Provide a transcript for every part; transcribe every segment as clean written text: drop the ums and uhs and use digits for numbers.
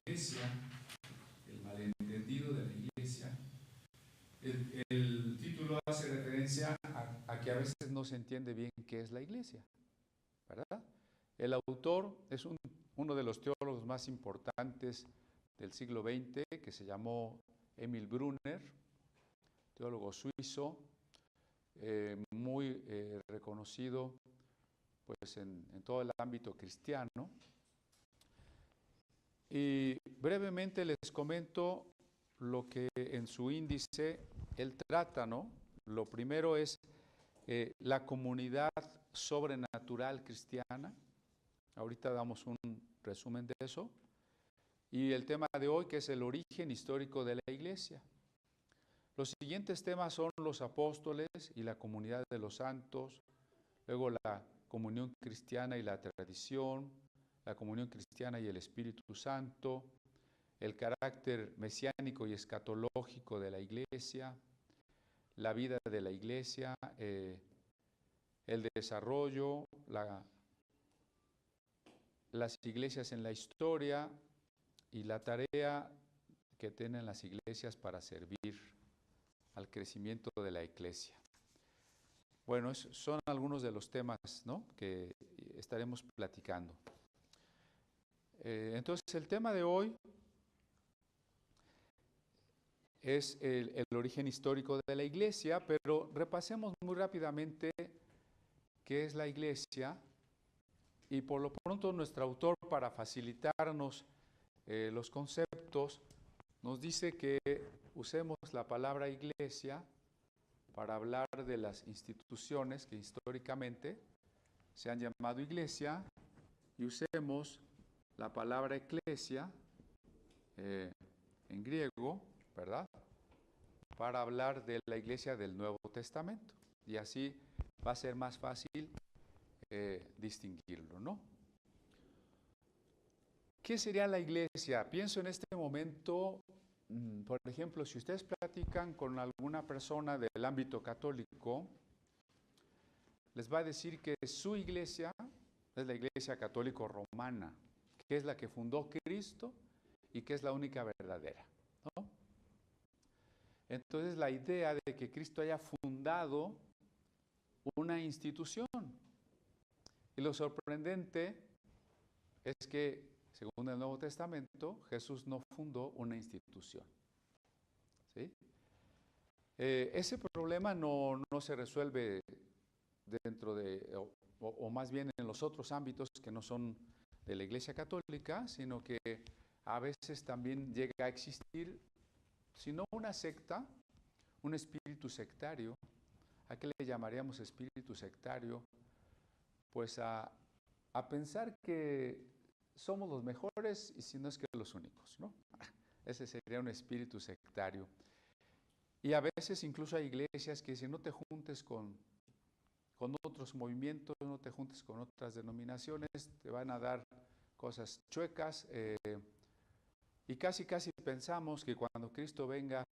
iglesia, el malentendido de la iglesia. El título hace referencia a que a veces no se entiende bien qué es la iglesia, ¿verdad? El autor es uno de los teólogos más importantes del siglo XX, que se llamó Emil Brunner, teólogo suizo, muy reconocido pues, en todo el ámbito cristiano. Y brevemente les comento lo que en su índice él trata, ¿no? Lo primero es la comunidad sobrenatural cristiana. Ahorita damos un resumen de eso. Y el tema de hoy, que es el origen histórico de la iglesia. Los siguientes temas son los apóstoles y la comunidad de los santos, luego la comunión cristiana y la tradición, la comunión cristiana y el Espíritu Santo, el carácter mesiánico y escatológico de la iglesia, la vida de la iglesia, el desarrollo, las iglesias en la historia y la tarea que tienen las iglesias para servir al crecimiento de la iglesia. Bueno, son algunos de los temas, ¿no?, que estaremos platicando. Entonces, el tema de hoy es el origen histórico de la iglesia, pero repasemos muy rápidamente qué es la iglesia. Y por lo pronto nuestro autor, para facilitarnos los conceptos, nos dice que usemos la palabra iglesia para hablar de las instituciones que históricamente se han llamado iglesia, y usemos la palabra eclesia en griego, ¿verdad?, para hablar de la iglesia del Nuevo Testamento. Y así va a ser más fácil distinguirlo, ¿no? ¿Qué sería la iglesia? Pienso en este momento, por ejemplo, si ustedes platican con alguna persona del ámbito católico, les va a decir que su iglesia es la iglesia católico romana, que es la que fundó Cristo y que es la única verdadera, ¿no? Entonces, la idea de que Cristo haya fundado una institución. Y lo sorprendente es que, según el Nuevo Testamento, Jesús no fundó una institución, ¿sí? Ese problema no se resuelve dentro de, o más bien en los otros ámbitos que no son de la Iglesia Católica, sino que a veces también llega a existir, si no una secta, un espíritu sectario. ¿A qué le llamaríamos espíritu sectario? Pues a pensar que somos los mejores y si no es que los únicos, ¿no? Ese sería un espíritu sectario. Y a veces incluso hay iglesias que dicen: no te juntes con otros movimientos, no te juntes con otras denominaciones, te van a dar cosas chuecas, y casi pensamos que cuando Cristo venga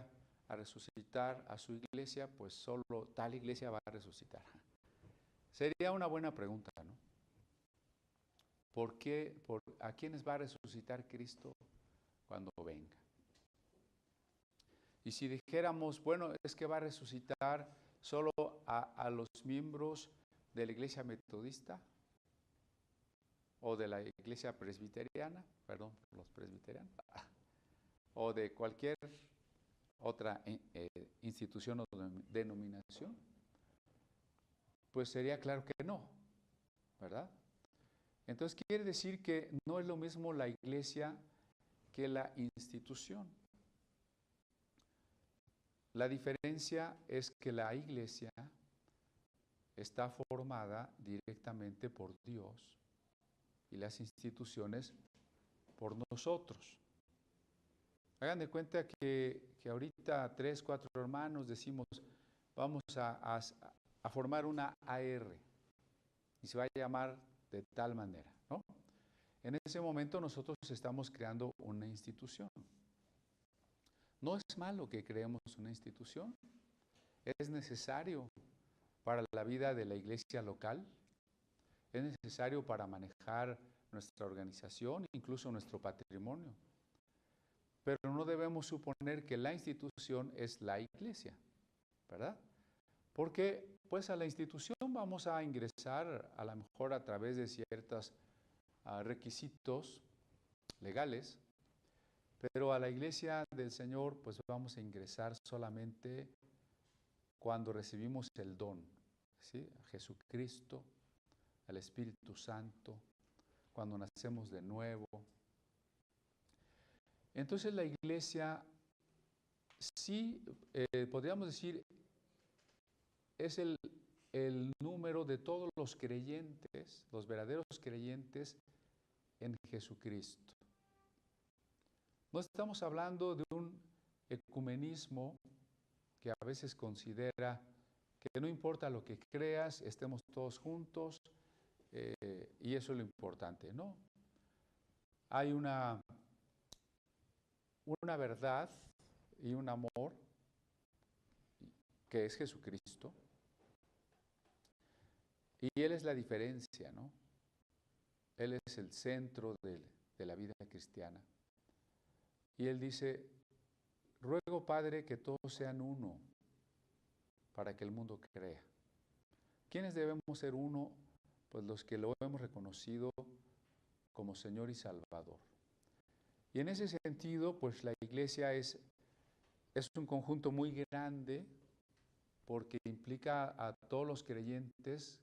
a resucitar a su iglesia, pues solo tal iglesia va a resucitar. Sería una buena pregunta, ¿no? ¿Por qué? ¿A quiénes va a resucitar Cristo cuando venga? Y si dijéramos, bueno, es que va a resucitar solo a los miembros de la iglesia metodista o de la iglesia presbiteriana, perdón, los presbiterianos, o de cualquier otra institución o denominación, pues sería claro que no, ¿verdad? Entonces quiere decir que no es lo mismo la iglesia que la institución. La diferencia es que la iglesia está formada directamente por Dios y las instituciones por nosotros. Hagan de cuenta que ahorita 3, 4 hermanos decimos: vamos a formar una AR y se va a llamar de tal manera, ¿no? En ese momento nosotros estamos creando una institución. No es malo que creemos una institución, es necesario para la vida de la iglesia local, es necesario para manejar nuestra organización, incluso nuestro patrimonio. pero no debemos suponer que la institución es la iglesia, ¿verdad? Porque pues a la institución vamos a ingresar a lo mejor a través de ciertos requisitos legales, pero a la iglesia del Señor pues vamos a ingresar solamente cuando recibimos el don, ¿sí? A Jesucristo, al Espíritu Santo, cuando nacemos de nuevo. Entonces la iglesia sí, podríamos decir, es el número de todos los creyentes, los verdaderos creyentes en Jesucristo. No estamos hablando de un ecumenismo que a veces considera que no importa lo que creas, estemos todos juntos, y eso es lo importante, ¿no? Hay una verdad y un amor que es Jesucristo, y Él es la diferencia, ¿no? Él es el centro de la vida cristiana. Y Él dice, ruego, Padre, que todos sean uno para que el mundo crea. ¿Quiénes debemos ser uno? Pues los que lo hemos reconocido como Señor y Salvador. Y en ese sentido, pues la iglesia es un conjunto muy grande porque implica a todos los creyentes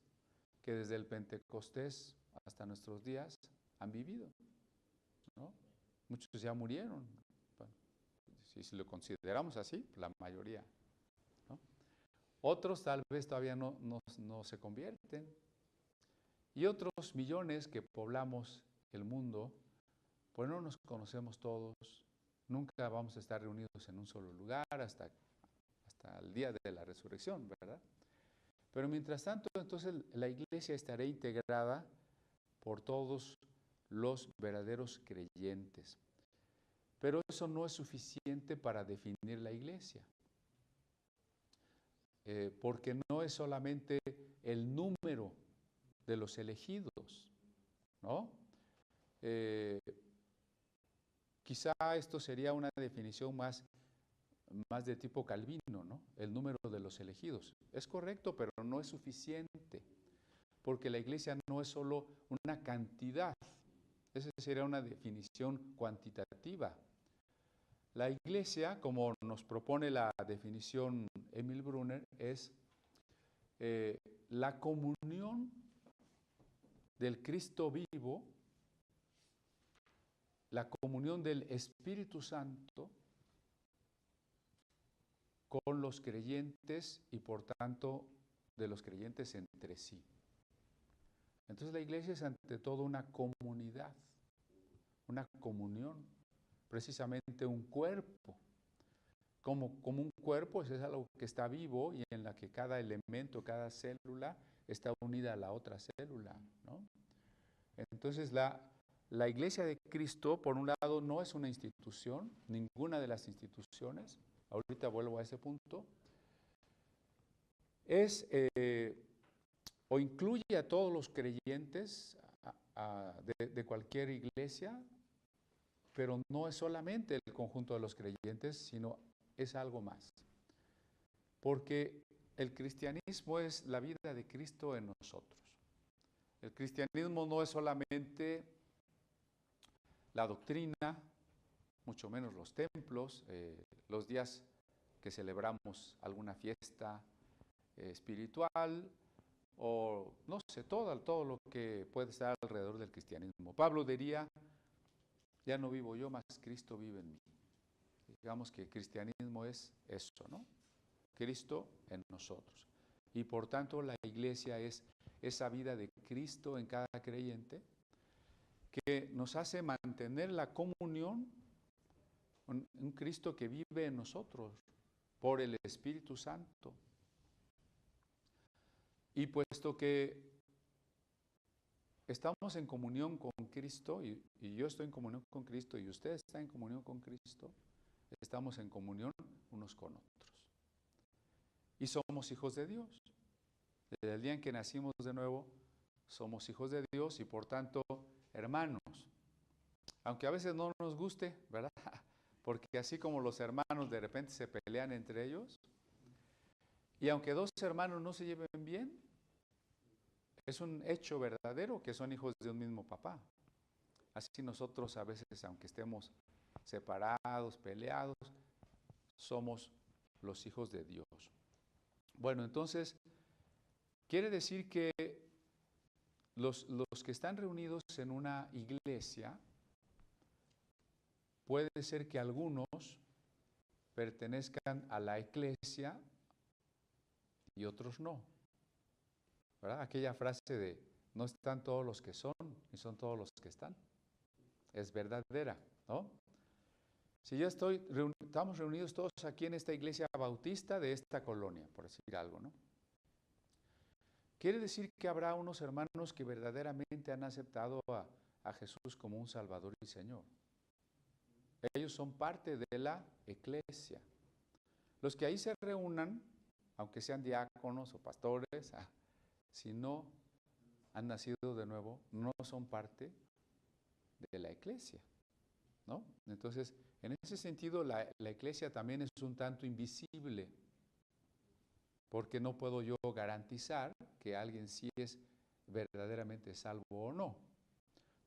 que desde el Pentecostés hasta nuestros días han vivido, ¿no? Muchos ya murieron, bueno, si lo consideramos así, la mayoría, ¿no? Otros tal vez todavía no se convierten, y otros millones que poblamos el mundo, pues no nos conocemos todos, nunca vamos a estar reunidos en un solo lugar hasta el día de la resurrección, ¿verdad? Pero mientras tanto, entonces la iglesia estará integrada por todos los verdaderos creyentes. Pero eso no es suficiente para definir la iglesia, porque no es solamente el número de los elegidos, ¿no? Quizá esto sería una definición más de tipo calvino, ¿no? El número de los elegidos. Es correcto, pero no es suficiente, porque la iglesia no es solo una cantidad. Esa sería una definición cuantitativa. La iglesia, como nos propone la definición Emil Brunner, es la comunión del Cristo vivo, la comunión del Espíritu Santo con los creyentes y por tanto de los creyentes entre sí. Entonces la iglesia es ante todo una comunidad, una comunión, precisamente un cuerpo. Como un cuerpo es algo que está vivo y en la que cada elemento, cada célula está unida a la otra célula, ¿no? Entonces la iglesia de Cristo, por un lado, no es una institución, ninguna de las instituciones, ahorita vuelvo a ese punto, es o incluye a todos los creyentes de cualquier iglesia, pero no es solamente el conjunto de los creyentes, sino es algo más. Porque el cristianismo es la vida de Cristo en nosotros. El cristianismo no es solamente la doctrina, mucho menos los templos, los días que celebramos alguna fiesta espiritual, o no sé, todo lo que puede estar alrededor del cristianismo. Pablo diría, ya no vivo yo, mas Cristo vive en mí. Digamos que el cristianismo es eso, ¿no? Cristo en nosotros. Y por tanto la iglesia es esa vida de Cristo en cada creyente que nos hace mantener la comunión con un Cristo que vive en nosotros por el Espíritu Santo. Y puesto que estamos en comunión con Cristo, y yo estoy en comunión con Cristo, y usted está en comunión con Cristo, estamos en comunión unos con otros. Y somos hijos de Dios. Desde el día en que nacimos de nuevo, somos hijos de Dios y por tanto hermanos. Aunque a veces no nos guste, ¿verdad? Porque así como los hermanos de repente se pelean entre ellos, y aunque dos hermanos no se lleven bien, es un hecho verdadero que son hijos de un mismo papá. Así nosotros a veces, aunque estemos separados, peleados, somos los hijos de Dios. Bueno, entonces, quiere decir que los que están reunidos en una iglesia, puede ser que algunos pertenezcan a la eclesia y otros no. ¿Verdad? Aquella frase de no están todos los que son, ni son todos los que están. Es verdadera, ¿no? Si yo estamos reunidos todos aquí en esta iglesia bautista de esta colonia, por decir algo, ¿no? Quiere decir que habrá unos hermanos que verdaderamente han aceptado a Jesús como un Salvador y Señor. Ellos son parte de la eclesia. Los que ahí se reúnan, aunque sean diáconos o pastores, si no han nacido de nuevo, no son parte de la eclesia, ¿no? Entonces, en ese sentido, la eclesia también es un tanto invisible, porque no puedo yo garantizar que alguien sí es verdaderamente salvo o no.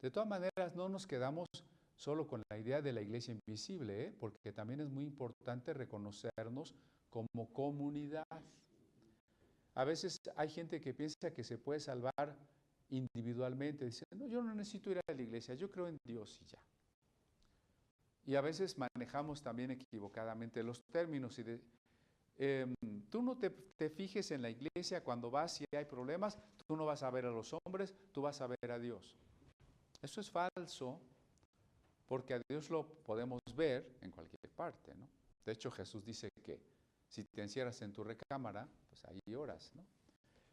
De todas maneras, no nos quedamos solo con la idea de la iglesia invisible, porque también es muy importante reconocernos como comunidad. A veces hay gente que piensa que se puede salvar individualmente, dice, no, yo no necesito ir a la iglesia, yo creo en Dios y ya. Y a veces manejamos también equivocadamente los términos y tú no te fijes en la iglesia cuando vas y hay problemas, tú no vas a ver a los hombres, tú vas a ver a Dios. Eso es falso, porque a Dios lo podemos ver en cualquier parte, ¿no? De hecho, Jesús dice que si te encierras en tu recámara, pues ahí oras, ¿no?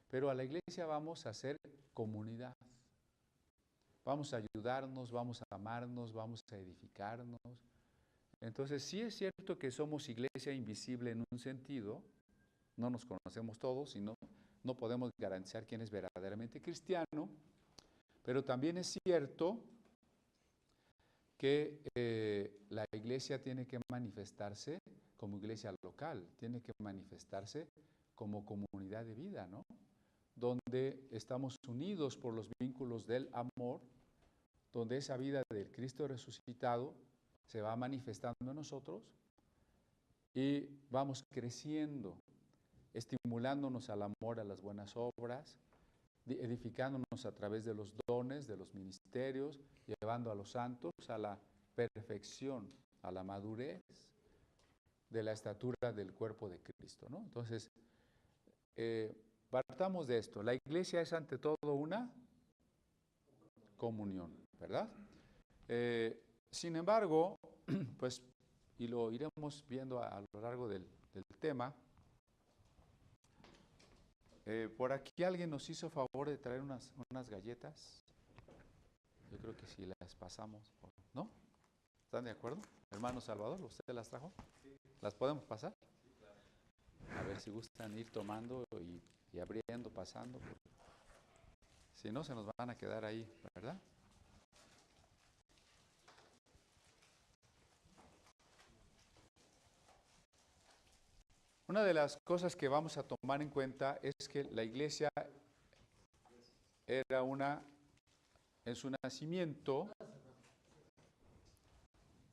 Pero a la iglesia vamos a hacer comunidad. Vamos a ayudarnos, vamos a amarnos, vamos a edificarnos. Entonces, sí es cierto que somos iglesia invisible en un sentido, no nos conocemos todos y no podemos garantizar quién es verdaderamente cristiano, pero también es cierto que la iglesia tiene que manifestarse como iglesia local, tiene que manifestarse como comunidad de vida, ¿no? Donde estamos unidos por los vínculos del amor, donde esa vida del Cristo resucitado se va manifestando en nosotros y vamos creciendo, estimulándonos al amor, a las buenas obras, edificándonos a través de los dones, de los ministerios, llevando a los santos a la perfección, a la madurez de la estatura del cuerpo de Cristo, ¿no? Entonces, partamos de esto. La iglesia es ante todo una comunión, ¿verdad? Sin embargo, pues, y lo iremos viendo a lo largo del tema, por aquí alguien nos hizo favor de traer unas galletas. Yo creo que si las pasamos, ¿no? ¿Están de acuerdo? Hermano Salvador, ¿usted las trajo? Sí. ¿Las podemos pasar? Sí, claro. A ver si gustan ir tomando y abriendo, pasando. Si no, se nos van a quedar ahí, ¿verdad? Una de las cosas que vamos a tomar en cuenta es que la iglesia era en su nacimiento,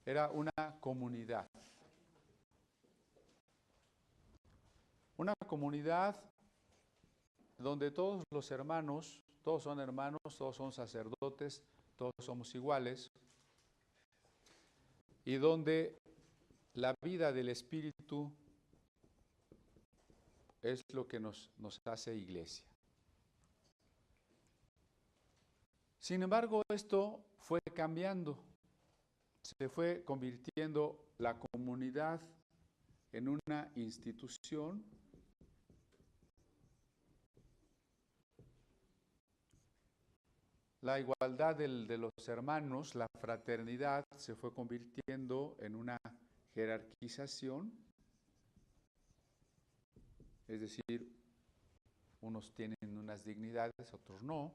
era una comunidad. Una comunidad donde todos los hermanos, todos son hermanos, todos son sacerdotes, todos somos iguales, y donde la vida del Espíritu es lo que nos hace iglesia. Sin embargo, esto fue cambiando, se fue convirtiendo la comunidad en una institución La igualdad de los hermanos, la fraternidad, se fue convirtiendo en una jerarquización, es decir, unos tienen unas dignidades, otros no,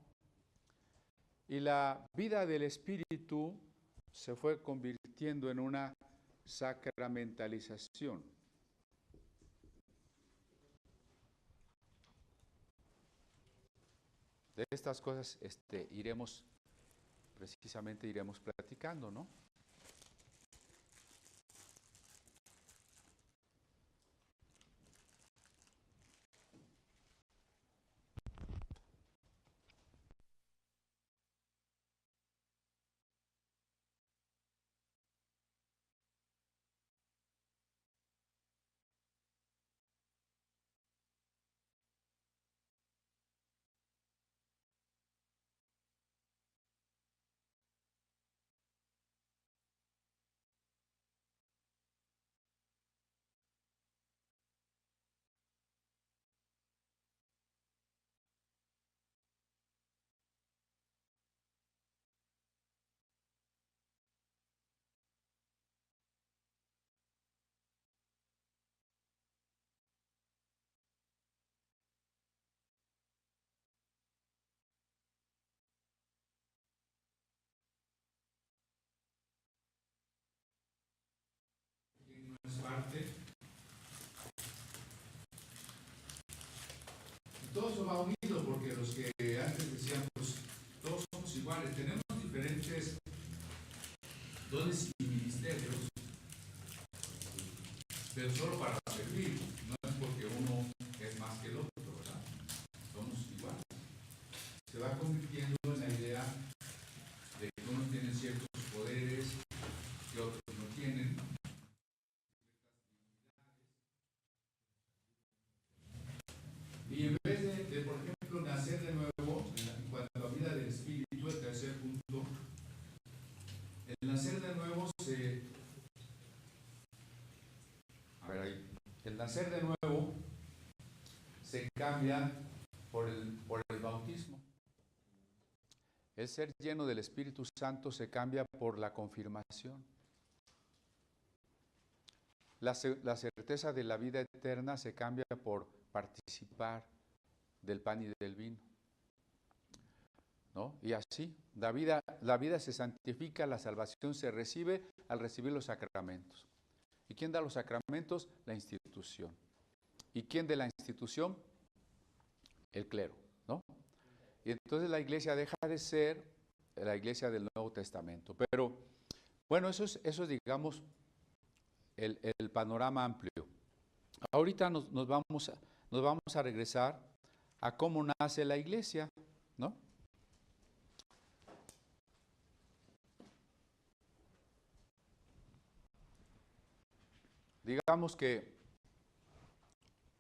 y la vida del Espíritu se fue convirtiendo en una sacramentalización. De estas cosas precisamente iremos platicando, ¿no? Parte. Todo eso va unido porque los que antes decíamos, todos somos iguales, tenemos diferentes dones y ministerios, pero solo para servir, no es porque uno es más que el otro, ¿verdad? Somos iguales. Se va convirtiendo en la idea de que unos tienen ciertos poderes que otros no tienen. Y en vez de, por ejemplo, nacer de nuevo, en cuanto a la vida del espíritu, el tercer punto, el nacer de nuevo el nacer de nuevo se cambia por el bautismo. El ser lleno del Espíritu Santo se cambia por la confirmación. La certeza de la vida eterna se cambia por participar del pan y del vino, ¿no? Y así, la vida se santifica, la salvación se recibe al recibir los sacramentos. ¿Y quién da los sacramentos? La institución. ¿Y quién de la institución? El clero, ¿no? Y entonces la iglesia deja de ser la iglesia del Nuevo Testamento. Pero, bueno, eso es digamos, el panorama amplio. Ahorita nos vamos a regresar a cómo nace la iglesia, ¿no? Digamos que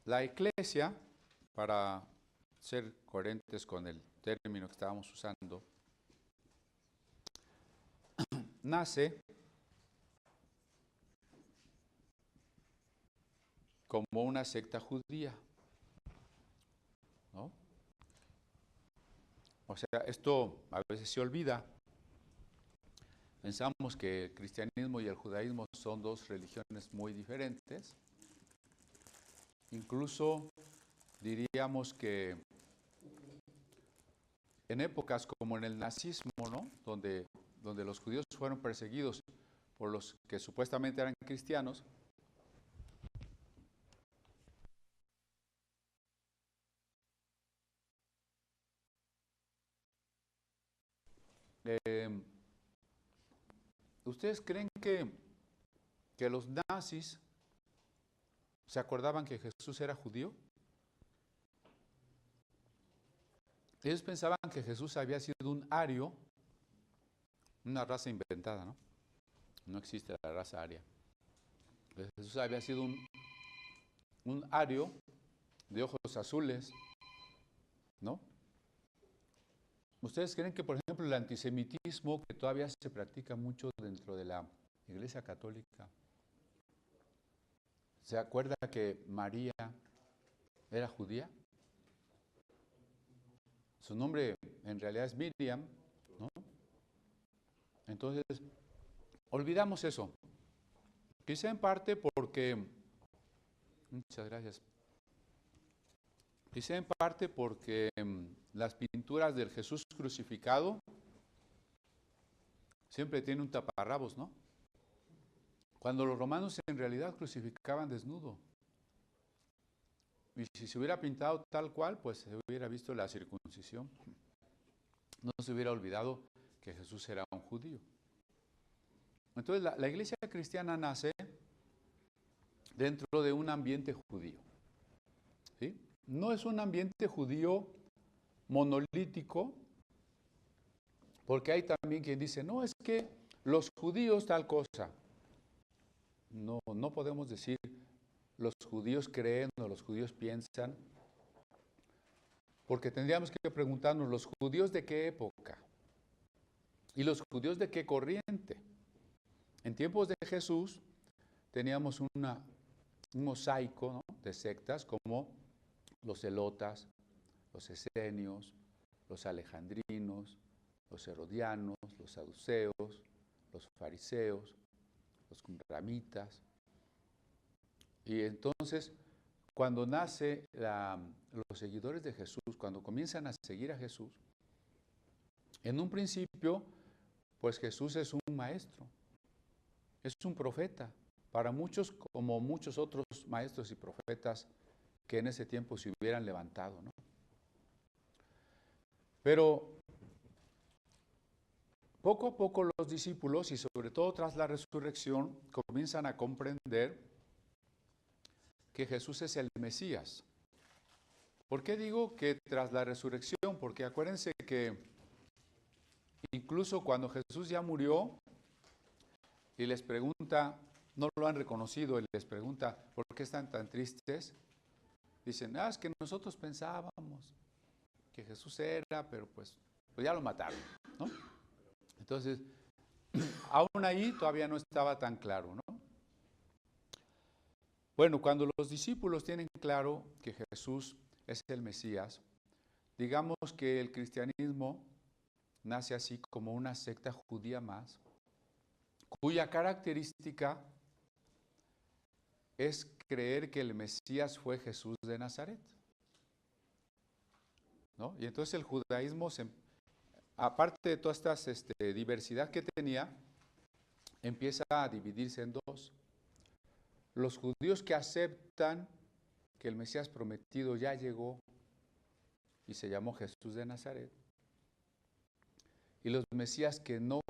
la iglesia, para ser coherentes con el término que estábamos usando, nace como una secta judía, ¿no? O sea, esto a veces se olvida. Pensamos que el cristianismo y el judaísmo son dos religiones muy diferentes. Incluso diríamos que en épocas como en el nazismo, ¿no? Donde los judíos fueron perseguidos por los que supuestamente eran cristianos, ¿ustedes creen que los nazis se acordaban que Jesús era judío? Ellos pensaban que Jesús había sido un ario, una raza inventada, ¿no? No existe la raza aria. Jesús había sido un ario de ojos azules, ¿no? ¿Ustedes creen que, por ejemplo, el antisemitismo, que todavía se practica mucho dentro de la Iglesia Católica, se acuerda que María era judía? Su nombre en realidad es Miriam, ¿no? Entonces, olvidamos eso. Quizá en parte porque, muchas gracias, quizá en parte porque las pinturas del Jesús crucificado siempre tienen un taparrabos, ¿no? cuando los romanos en realidad crucificaban desnudo. Y si se hubiera pintado tal cual, pues se hubiera visto la circuncisión. No se hubiera olvidado que Jesús era un judío. Entonces la iglesia cristiana nace dentro de un ambiente judío. ¿Sí? No es un ambiente judío monolítico, porque hay también quien dice, no, es que los judíos tal cosa. No, no podemos decir los judíos creen o los judíos piensan, porque tendríamos que preguntarnos, ¿los judíos de qué época? ¿Y los judíos de qué corriente? En tiempos de Jesús teníamos un mosaico, ¿no?, de sectas como los celotas, los esenios, los alejandrinos, los herodianos, los saduceos, los fariseos, los qumramitas. Y entonces, cuando nacen los seguidores de Jesús, cuando comienzan a seguir a Jesús, en un principio, pues Jesús es un maestro, es un profeta, para muchos como muchos otros maestros y profetas que en ese tiempo se hubieran levantado, ¿no? Pero poco a poco los discípulos, y sobre todo tras la resurrección, comienzan a comprender que Jesús es el Mesías. ¿Por qué digo que tras la resurrección? Porque acuérdense que incluso cuando Jesús ya murió y les pregunta, no lo han reconocido, y les pregunta, ¿por qué están tan tristes? Dicen, es que nosotros pensábamos que Jesús era, pero pues ya lo mataron, ¿no? Entonces, aún ahí todavía no estaba tan claro, ¿no? Bueno, cuando los discípulos tienen claro que Jesús es el Mesías, digamos que el cristianismo nace así como una secta judía más, cuya característica es creer que el Mesías fue Jesús de Nazaret, ¿no? Y entonces el judaísmo, aparte de toda esta diversidad que tenía, empieza a dividirse en dos. Los judíos que aceptan que el Mesías prometido ya llegó y se llamó Jesús de Nazaret, y los mesías que no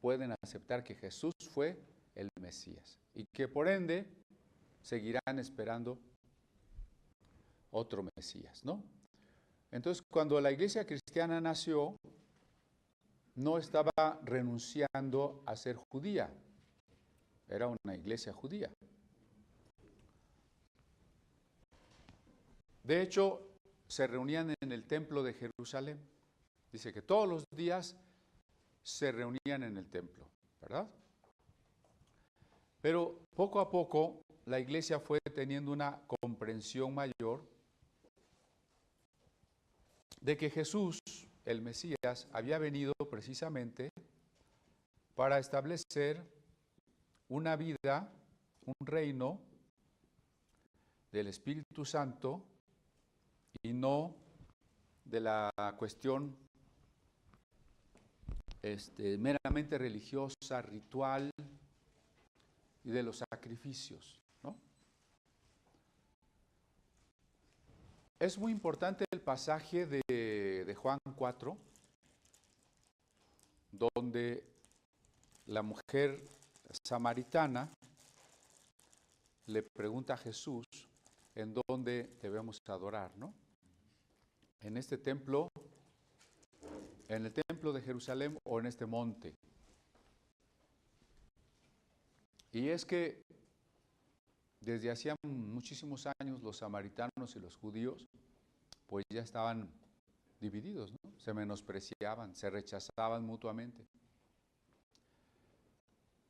pueden aceptar que Jesús fue el Mesías y que por ende seguirán esperando otro Mesías, ¿no? Entonces, cuando la iglesia cristiana nació, no estaba renunciando a ser judía, era una iglesia judía. De hecho, se reunían en el templo de Jerusalén. Dice que todos los días se reunían en el templo, ¿verdad? Pero poco a poco la iglesia fue teniendo una comprensión mayor de que Jesús, el Mesías, había venido precisamente para establecer una vida, un reino del Espíritu Santo y no de la cuestión meramente religiosa, ritual y de los sacrificios, ¿no? Es muy importante el pasaje de Juan 4, donde la mujer samaritana le pregunta a Jesús en dónde debemos adorar, ¿no? En este templo, en el templo de Jerusalén o en este monte. Y es que desde hacía muchísimos años los samaritanos y los judíos pues ya estaban divididos, ¿no? Se menospreciaban, se rechazaban mutuamente.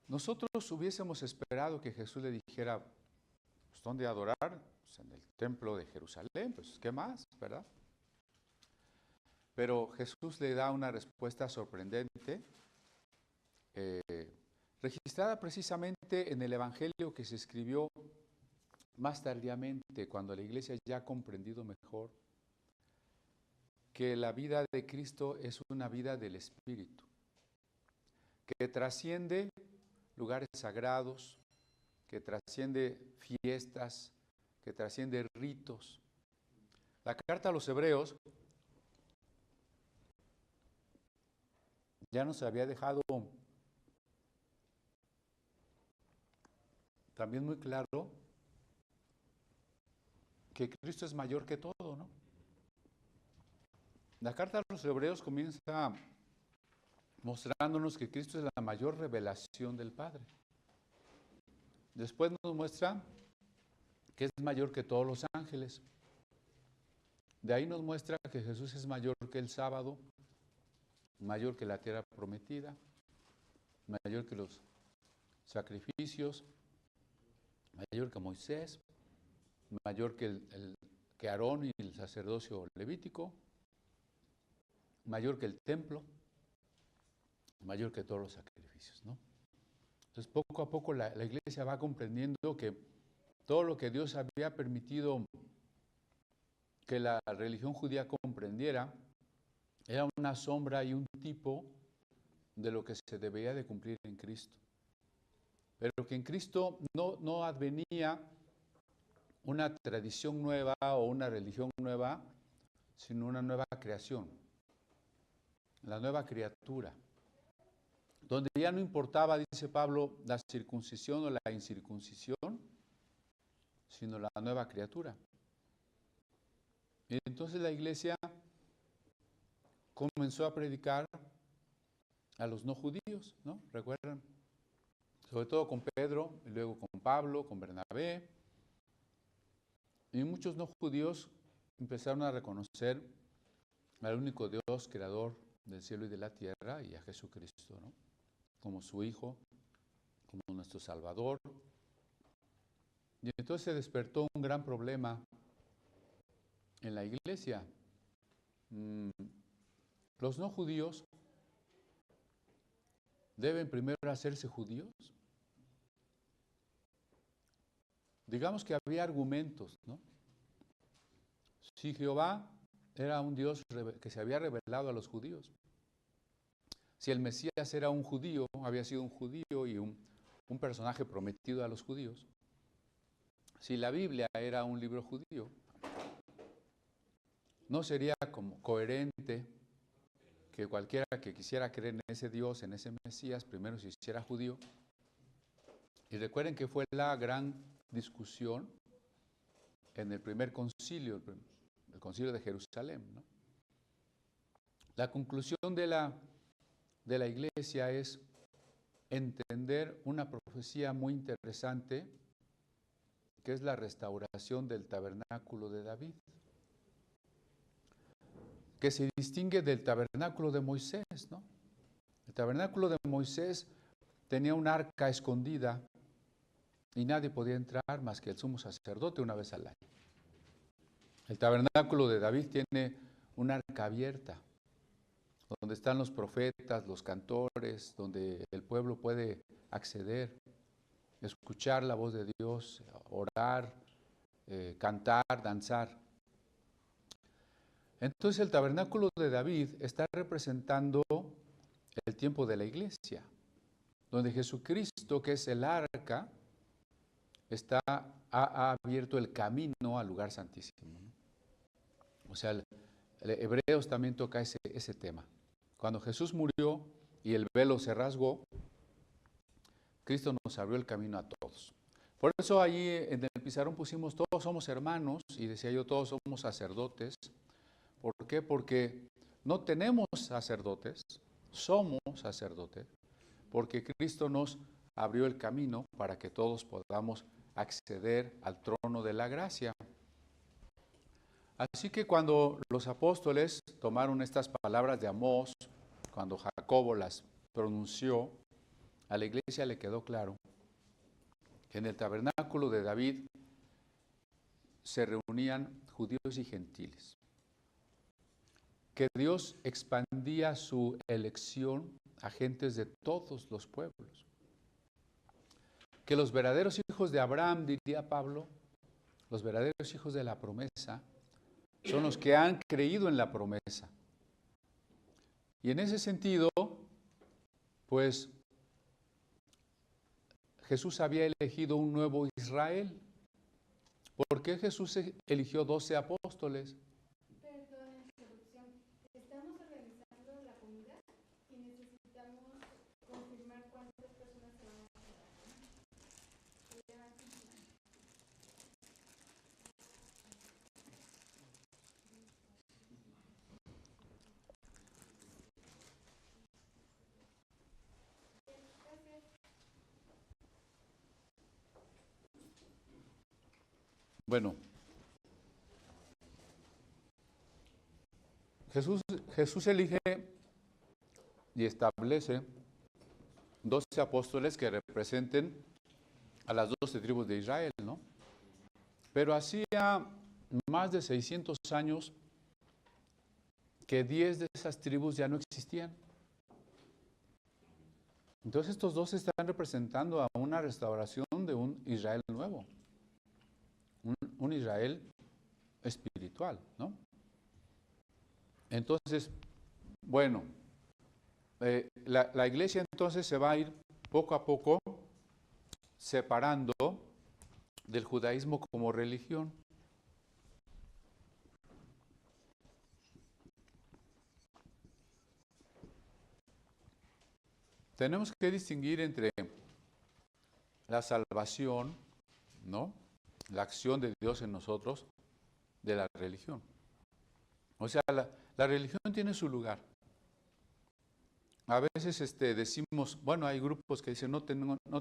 Nosotros hubiésemos esperado que Jesús le dijera, pues, ¿dónde adorar? Pues en el templo de Jerusalén, pues ¿qué más, verdad? Pero Jesús le da una respuesta sorprendente, registrada precisamente en el Evangelio que se escribió más tardíamente, cuando la iglesia ya ha comprendido mejor que la vida de Cristo es una vida del Espíritu, que trasciende lugares sagrados, que trasciende fiestas, que trasciende ritos. La carta a los Hebreos ya nos había dejado también muy claro que Cristo es mayor que todo, ¿no? La carta a los Hebreos comienza mostrándonos que Cristo es la mayor revelación del Padre. Después nos muestra que es mayor que todos los ángeles. De ahí nos muestra que Jesús es mayor que el sábado, mayor que la tierra prometida, mayor que los sacrificios, mayor que Moisés, mayor que Aarón y el sacerdocio levítico, mayor que el templo, mayor que todos los sacrificios, ¿no? Entonces, poco a poco la iglesia va comprendiendo que todo lo que Dios había permitido que la religión judía comprendiera era una sombra y un tipo de lo que se debía de cumplir en Cristo. Pero que en Cristo no advenía una tradición nueva o una religión nueva, sino una nueva creación, la nueva criatura, donde ya no importaba, dice Pablo, la circuncisión o la incircuncisión, sino la nueva criatura. Y entonces la iglesia comenzó a predicar a los no judíos, ¿no? ¿Recuerdan? Sobre todo con Pedro, y luego con Pablo, con Bernabé. Y muchos no judíos empezaron a reconocer al único Dios, creador del cielo y de la tierra, y a Jesucristo, ¿no? Como su Hijo, como nuestro Salvador. Y entonces se despertó un gran problema en la iglesia. Los no judíos deben primero hacerse judíos. Digamos que había argumentos, ¿no? Si Jehová era un Dios que se había revelado a los judíos, si el Mesías era un judío, había sido un judío y un personaje prometido a los judíos, si la Biblia era un libro judío, no sería como coherente que cualquiera que quisiera creer en ese Dios, en ese Mesías, primero se hiciera judío. Y recuerden que fue la gran discusión en el primer concilio, el concilio de Jerusalén, ¿no? La conclusión de la iglesia es entender una profecía muy interesante, que es la restauración del tabernáculo de David, que se distingue del tabernáculo de Moisés, ¿no? El tabernáculo de Moisés tenía un arca escondida y nadie podía entrar más que el sumo sacerdote una vez al año. El tabernáculo de David tiene un arca abierta, donde están los profetas, los cantores, donde el pueblo puede acceder, escuchar la voz de Dios, orar, cantar, danzar. Entonces el tabernáculo de David está representando el tiempo de la iglesia, donde Jesucristo, que es el arca, ha abierto el camino al lugar santísimo, ¿no? O sea, el Hebreos también toca ese tema. Cuando Jesús murió y el velo se rasgó, Cristo nos abrió el camino a todos. Por eso allí en el pizarrón pusimos todos somos hermanos, y decía yo todos somos sacerdotes. ¿Por qué? Porque no tenemos sacerdotes, somos sacerdotes, porque Cristo nos abrió el camino para que todos podamos acceder al trono de la gracia. Así que cuando los apóstoles tomaron estas palabras de Amós, cuando Jacobo las pronunció, a la iglesia le quedó claro que en el tabernáculo de David se reunían judíos y gentiles, que Dios expandía su elección a gentes de todos los pueblos, que los verdaderos hijos de Abraham, diría Pablo, los verdaderos hijos de la promesa, son los que han creído en la promesa. Y en ese sentido, pues, Jesús había elegido un nuevo Israel. ¿Por qué Jesús eligió 12 apóstoles? Perdón, interrupción. Estamos organizando la comida y necesitamos confirmar cuántas personas se van a quedar. Bueno, Jesús elige y establece 12 apóstoles que representen a las 12 tribus de Israel, ¿no? Pero hacía más de 600 años que 10 de esas tribus ya no existían. Entonces estos 12 están representando a una restauración de un Israel nuevo, un Israel espiritual, ¿no? Entonces, bueno, la iglesia entonces se va a ir poco a poco separando del judaísmo como religión. Tenemos que distinguir entre la salvación, ¿no?, la acción de Dios en nosotros, de la religión. O sea, la religión tiene su lugar. A veces decimos, bueno, hay grupos que dicen no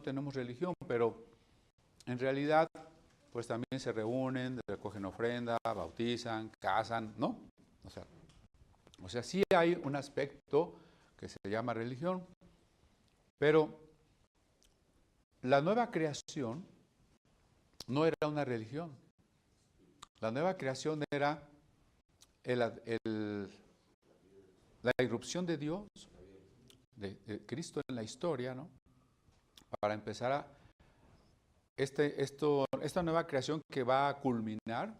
tenemos religión, pero en realidad pues también se reúnen, recogen ofrenda, bautizan, casan, ¿no? O sea, sí hay un aspecto que se llama religión, pero la nueva creación no era una religión. La nueva creación era la irrupción de Dios, de Cristo en la historia, ¿no? Para empezar esta nueva creación que va a culminar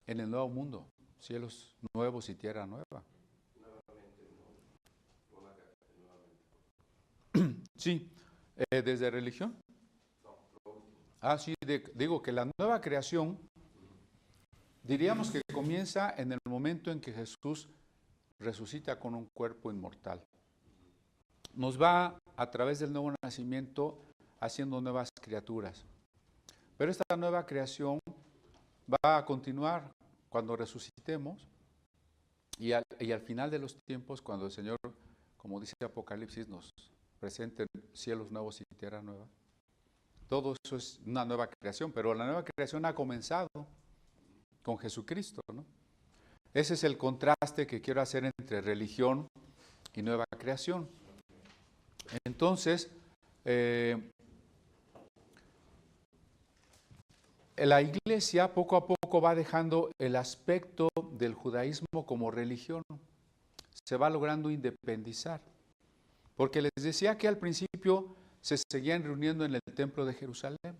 en el nuevo mundo, cielos nuevos y tierra nueva. Sí, desde religión. Sí, digo que la nueva creación, diríamos que comienza en el momento en que Jesús resucita con un cuerpo inmortal. Nos va, a través del nuevo nacimiento, haciendo nuevas criaturas. Pero esta nueva creación va a continuar cuando resucitemos y al final de los tiempos, cuando el Señor, como dice Apocalipsis, nos presente cielos nuevos y tierra nueva. Todo eso es una nueva creación, pero la nueva creación ha comenzado con Jesucristo, ¿no? Ese es el contraste que quiero hacer entre religión y nueva creación. Entonces, la iglesia poco a poco va dejando el aspecto del judaísmo como religión. Se va logrando independizar. Porque les decía que al principio se seguían reuniendo en el templo de Jerusalén.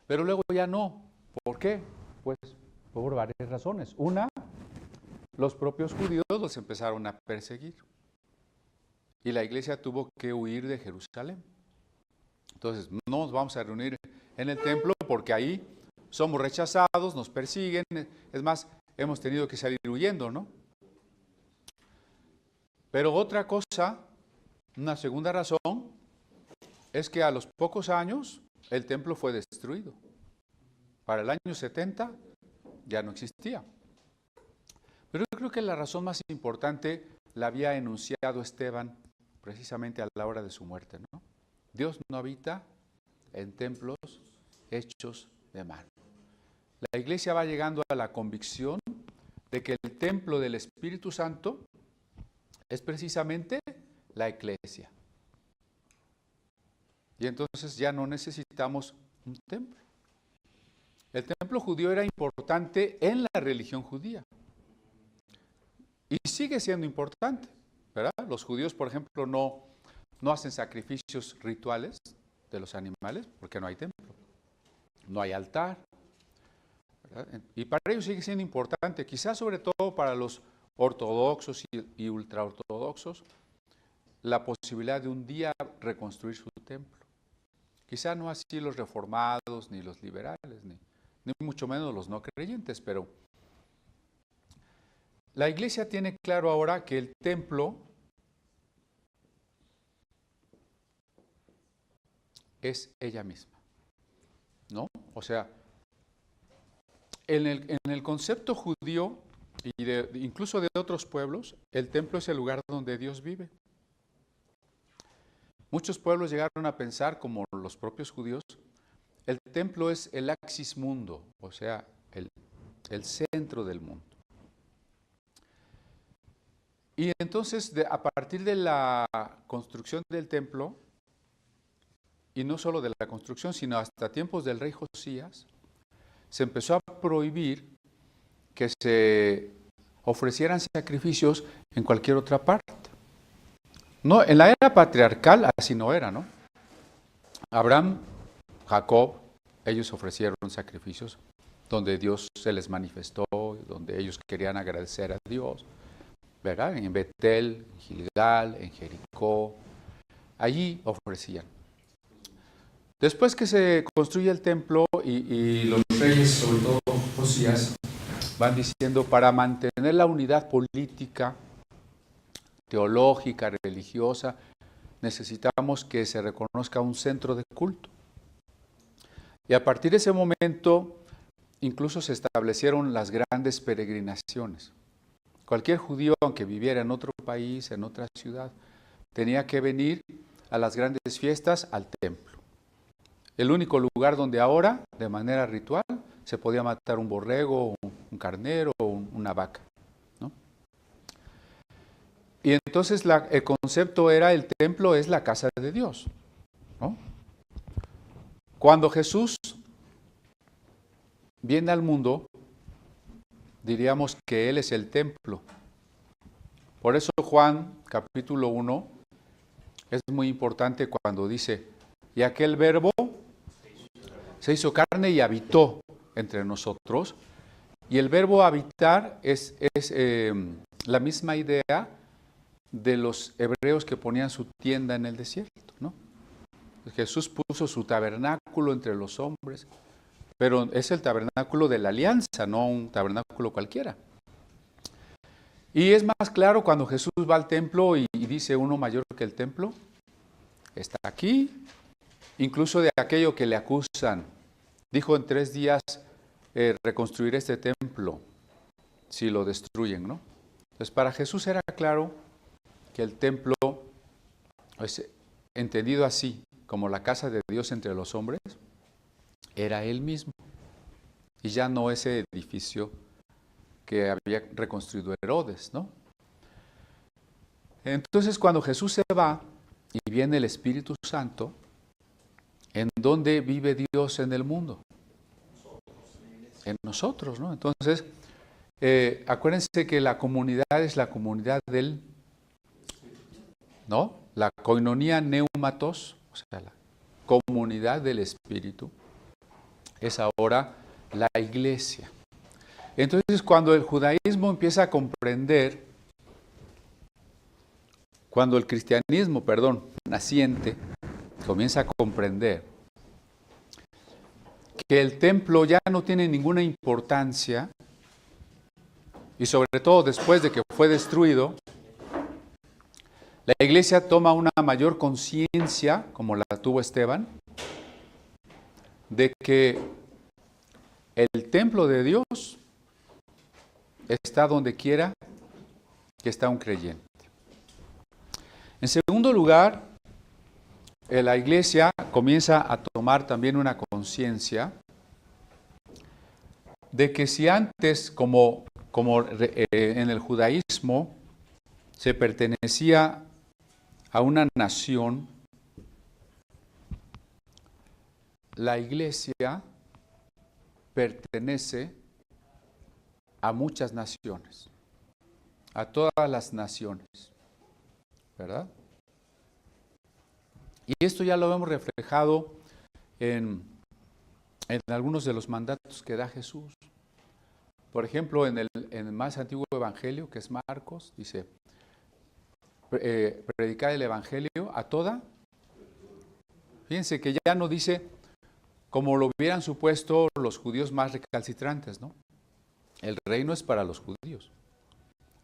Pero luego ya no. ¿Por qué? Pues por varias razones. Una, los propios judíos los empezaron a perseguir. Y la iglesia tuvo que huir de Jerusalén. Entonces, no nos vamos a reunir en el templo porque ahí somos rechazados, nos persiguen. Es más, hemos tenido que salir huyendo, ¿no? Pero otra cosa, una segunda razón, es que a los pocos años el templo fue destruido. Para el año 70 ya no existía. Pero yo creo que la razón más importante la había enunciado Esteban precisamente a la hora de su muerte, ¿no? Dios no habita en templos hechos de mano. La iglesia va llegando a la convicción de que el templo del Espíritu Santo es precisamente la iglesia. Y entonces ya no necesitamos un templo. El templo judío era importante en la religión judía. Y sigue siendo importante, ¿verdad? Los judíos, por ejemplo, no hacen sacrificios rituales de los animales porque no hay templo. No hay altar, ¿verdad? Y para ellos sigue siendo importante, quizás sobre todo para los ortodoxos y ultraortodoxos, la posibilidad de un día reconstruir su templo. Quizá no así los reformados, ni los liberales, ni mucho menos los no creyentes, pero la iglesia tiene claro ahora que el templo es ella misma, ¿no? O sea, en el concepto judío y incluso de otros pueblos, el templo es el lugar donde Dios vive. Muchos pueblos llegaron a pensar, como los propios judíos, el templo es el axis mundo, o sea, el centro del mundo. Y entonces, a partir de la construcción del templo, y no solo de la construcción, sino hasta tiempos del rey Josías, se empezó a prohibir que se ofrecieran sacrificios en cualquier otra parte. No, en la era patriarcal así no era, ¿no? Abraham, Jacob, ellos ofrecieron sacrificios donde Dios se les manifestó, donde ellos querían agradecer a Dios, ¿verdad? En Betel, en Gilgal, en Jericó, allí ofrecían. Después que se construye el templo y los reyes, sobre todo Josías, van diciendo, para mantener la unidad política, teológica, religiosa, necesitamos que se reconozca un centro de culto. Y a partir de ese momento, incluso se establecieron las grandes peregrinaciones. Cualquier judío, aunque viviera en otro país, en otra ciudad, tenía que venir a las grandes fiestas al templo. El único lugar donde ahora, de manera ritual, se podía matar un borrego, un carnero o una vaca, ¿no? Y entonces el concepto era, el templo es la casa de Dios, ¿no? Cuando Jesús viene al mundo, diríamos que Él es el templo. Por eso Juan, capítulo 1, es muy importante cuando dice, y aquel verbo se hizo carne y habitó entre nosotros. Y el verbo habitar es la misma idea de los hebreos que ponían su tienda en el desierto, ¿no? Jesús puso su tabernáculo entre los hombres, pero es el tabernáculo de la alianza, no un tabernáculo cualquiera. Y es más claro cuando Jesús va al templo y dice, uno mayor que el templo está aquí, incluso de aquello que le acusan. Dijo, en 3 días reconstruiré este templo si lo destruyen, ¿no? Entonces para Jesús era claro que el templo es entendido así, como la casa de Dios entre los hombres, era Él mismo. Y ya no ese edificio que había reconstruido Herodes, ¿no? Entonces cuando Jesús se va y viene el Espíritu Santo, ¿en dónde vive Dios en el mundo? En nosotros, ¿no? Entonces, acuérdense que la comunidad es la comunidad del, ¿no? La koinonia neumatos, o sea, la comunidad del Espíritu, es ahora la iglesia. Entonces, cuando el judaísmo empieza a comprender, cuando el cristianismo, naciente, comienza a comprender que el templo ya no tiene ninguna importancia, y sobre todo después de que fue destruido, la iglesia toma una mayor conciencia, como la tuvo Esteban, de que el templo de Dios está donde quiera que está un creyente. En segundo lugar, la iglesia comienza a tomar también una conciencia de que si antes, como en el judaísmo, se pertenecía a una nación, la iglesia pertenece a muchas naciones, a todas las naciones, ¿verdad? Y esto ya lo hemos reflejado en algunos de los mandatos que da Jesús. Por ejemplo, en el más antiguo evangelio, que es Marcos, dice, predicar el evangelio a toda. Fíjense que ya no dice como lo hubieran supuesto los judíos más recalcitrantes, ¿no? El reino es para los judíos.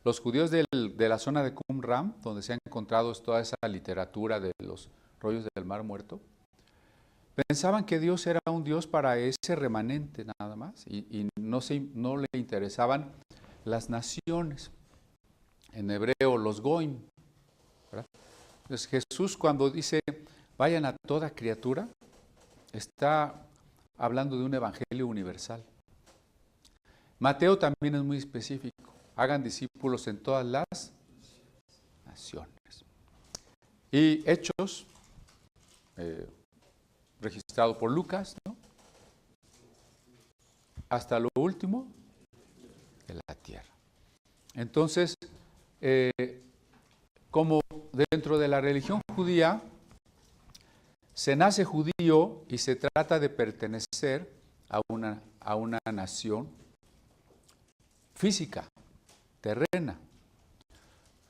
Los judíos de la zona de Qumran, donde se ha encontrado toda esa literatura de los rollos del Mar Muerto, pensaban que Dios era un Dios para ese remanente nada más y no le interesaban las naciones. En hebreo, los goim, ¿verdad? Entonces Jesús cuando dice, vayan a toda criatura, está hablando de un evangelio universal. Mateo también es muy específico. Hagan discípulos en todas las naciones. Y Hechos, registrado por Lucas, ¿no? Hasta lo último de la tierra. Entonces, como dentro de la religión judía, se nace judío y se trata de pertenecer a una nación física, terrena.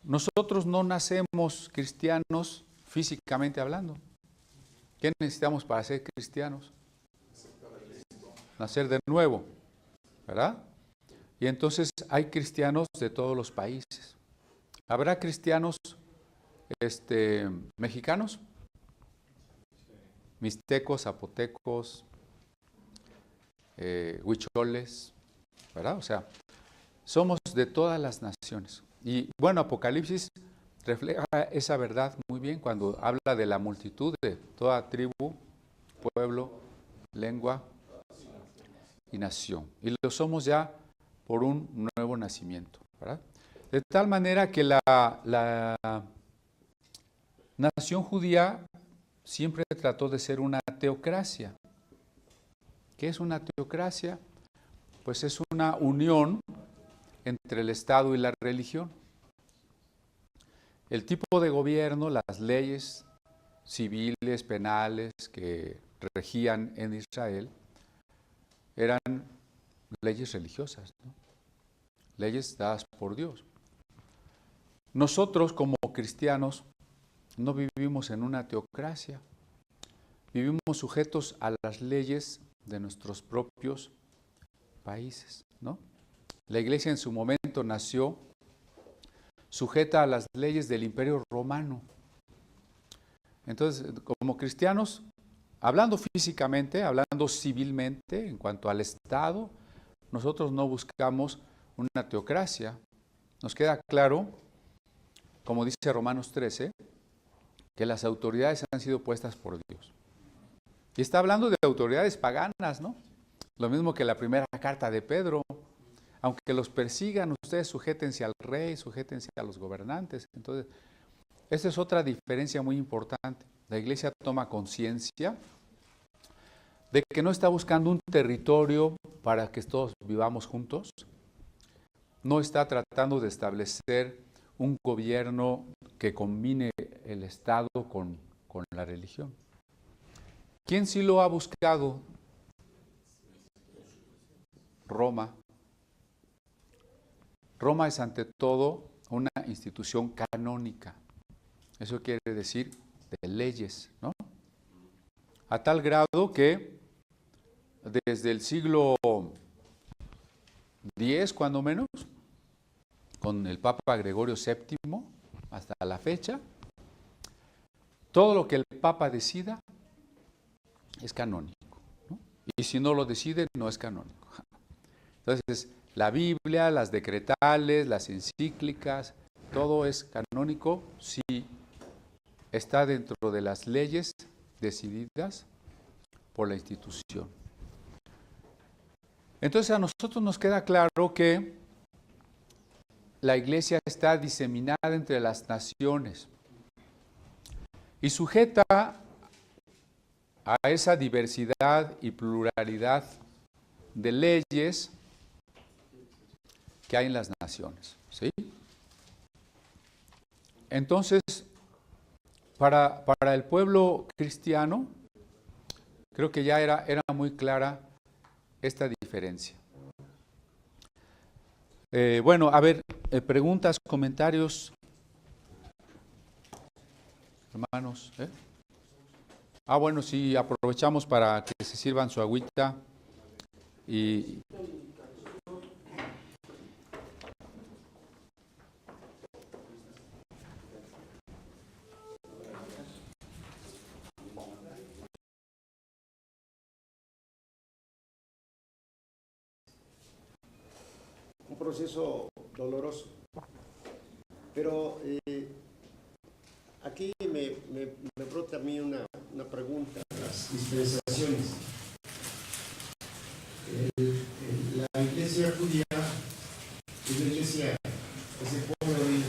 Nosotros no nacemos cristianos físicamente hablando. ¿Qué necesitamos para ser cristianos? Nacer de nuevo, ¿verdad? Y entonces hay cristianos de todos los países. ¿Habrá cristianos mexicanos? Mixtecos, zapotecos, huicholes, ¿verdad? O sea, somos de todas las naciones. Y bueno, Apocalipsis refleja esa verdad muy bien cuando habla de la multitud de toda tribu, pueblo, lengua y nación. Y lo somos ya por un nuevo nacimiento, ¿verdad? De tal manera que la nación judía siempre trató de ser una teocracia. ¿Qué es una teocracia? Pues es una unión entre el Estado y la religión. El tipo de gobierno, las leyes civiles, penales que regían en Israel, eran leyes religiosas, ¿no? Leyes dadas por Dios. Nosotros como cristianos no vivimos en una teocracia, vivimos sujetos a las leyes de nuestros propios países, ¿no? La iglesia en su momento nació sujeta a las leyes del Imperio Romano. Entonces, como cristianos, hablando físicamente, hablando civilmente, en cuanto al Estado, nosotros no buscamos una teocracia. Nos queda claro, como dice Romanos 13, que las autoridades han sido puestas por Dios. Y está hablando de autoridades paganas, ¿no? Lo mismo que la primera carta de Pedro. Aunque los persigan, ustedes sujétense al rey, sujétense a los gobernantes. Entonces, esa es otra diferencia muy importante. La iglesia toma conciencia de que no está buscando un territorio para que todos vivamos juntos. No está tratando de establecer un gobierno que combine el Estado con la religión. ¿Quién sí lo ha buscado? Roma. Roma es ante todo una institución canónica. Eso quiere decir de leyes, ¿no? A tal grado que desde el siglo X, cuando menos, con el Papa Gregorio VII, hasta la fecha, todo lo que el Papa decida es canónico, ¿no? Y si no lo decide, no es canónico. Entonces, la Biblia, las decretales, las encíclicas, todo es canónico si está dentro de las leyes decididas por la institución. Entonces a nosotros nos queda claro que la iglesia está diseminada entre las naciones y sujeta a esa diversidad y pluralidad de leyes que hay en las naciones, ¿sí? Entonces, para el pueblo cristiano, creo que ya era muy clara esta diferencia. Bueno, a ver, preguntas, comentarios, hermanos. Bueno, sí, aprovechamos para que se sirvan su agüita y... Un proceso doloroso. Pero aquí me brota a mí una pregunta, las dispensaciones. La iglesia judía es la iglesia que se pone a oír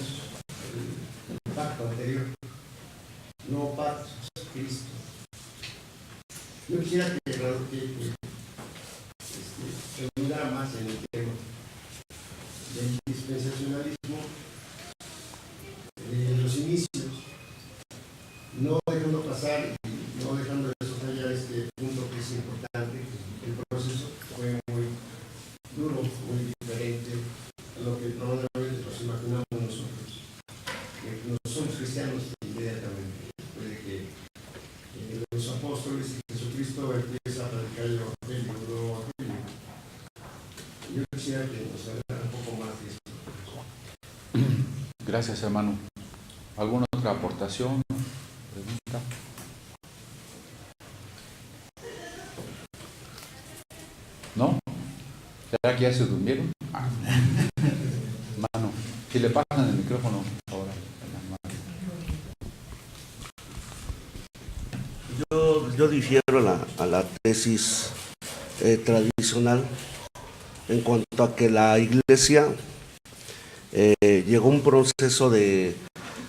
el pacto anterior, no pacto, Cristo. Yo quisiera que ayudara más en el tema del dispensacionalismo, los inicios, no dejando pasar y no dejando de subrayar este punto que es importante. El proceso fue muy duro, muy diferente a lo que normalmente nos imaginamos nosotros, que no somos cristianos inmediatamente, después de que los apóstoles y Jesucristo empieza a predicar el evangelio, el nuevo evangelio. Yo quisiera que nos hablara un poco más de esto. Gracias, hermano. ¿Alguna otra aportación? ¿Pregunta? ¿No? ¿Será que ya se durmieron? Hermano, si le pasan el micrófono ahora. Yo difiero a la tesis tradicional en cuanto a que la iglesia llegó a un proceso de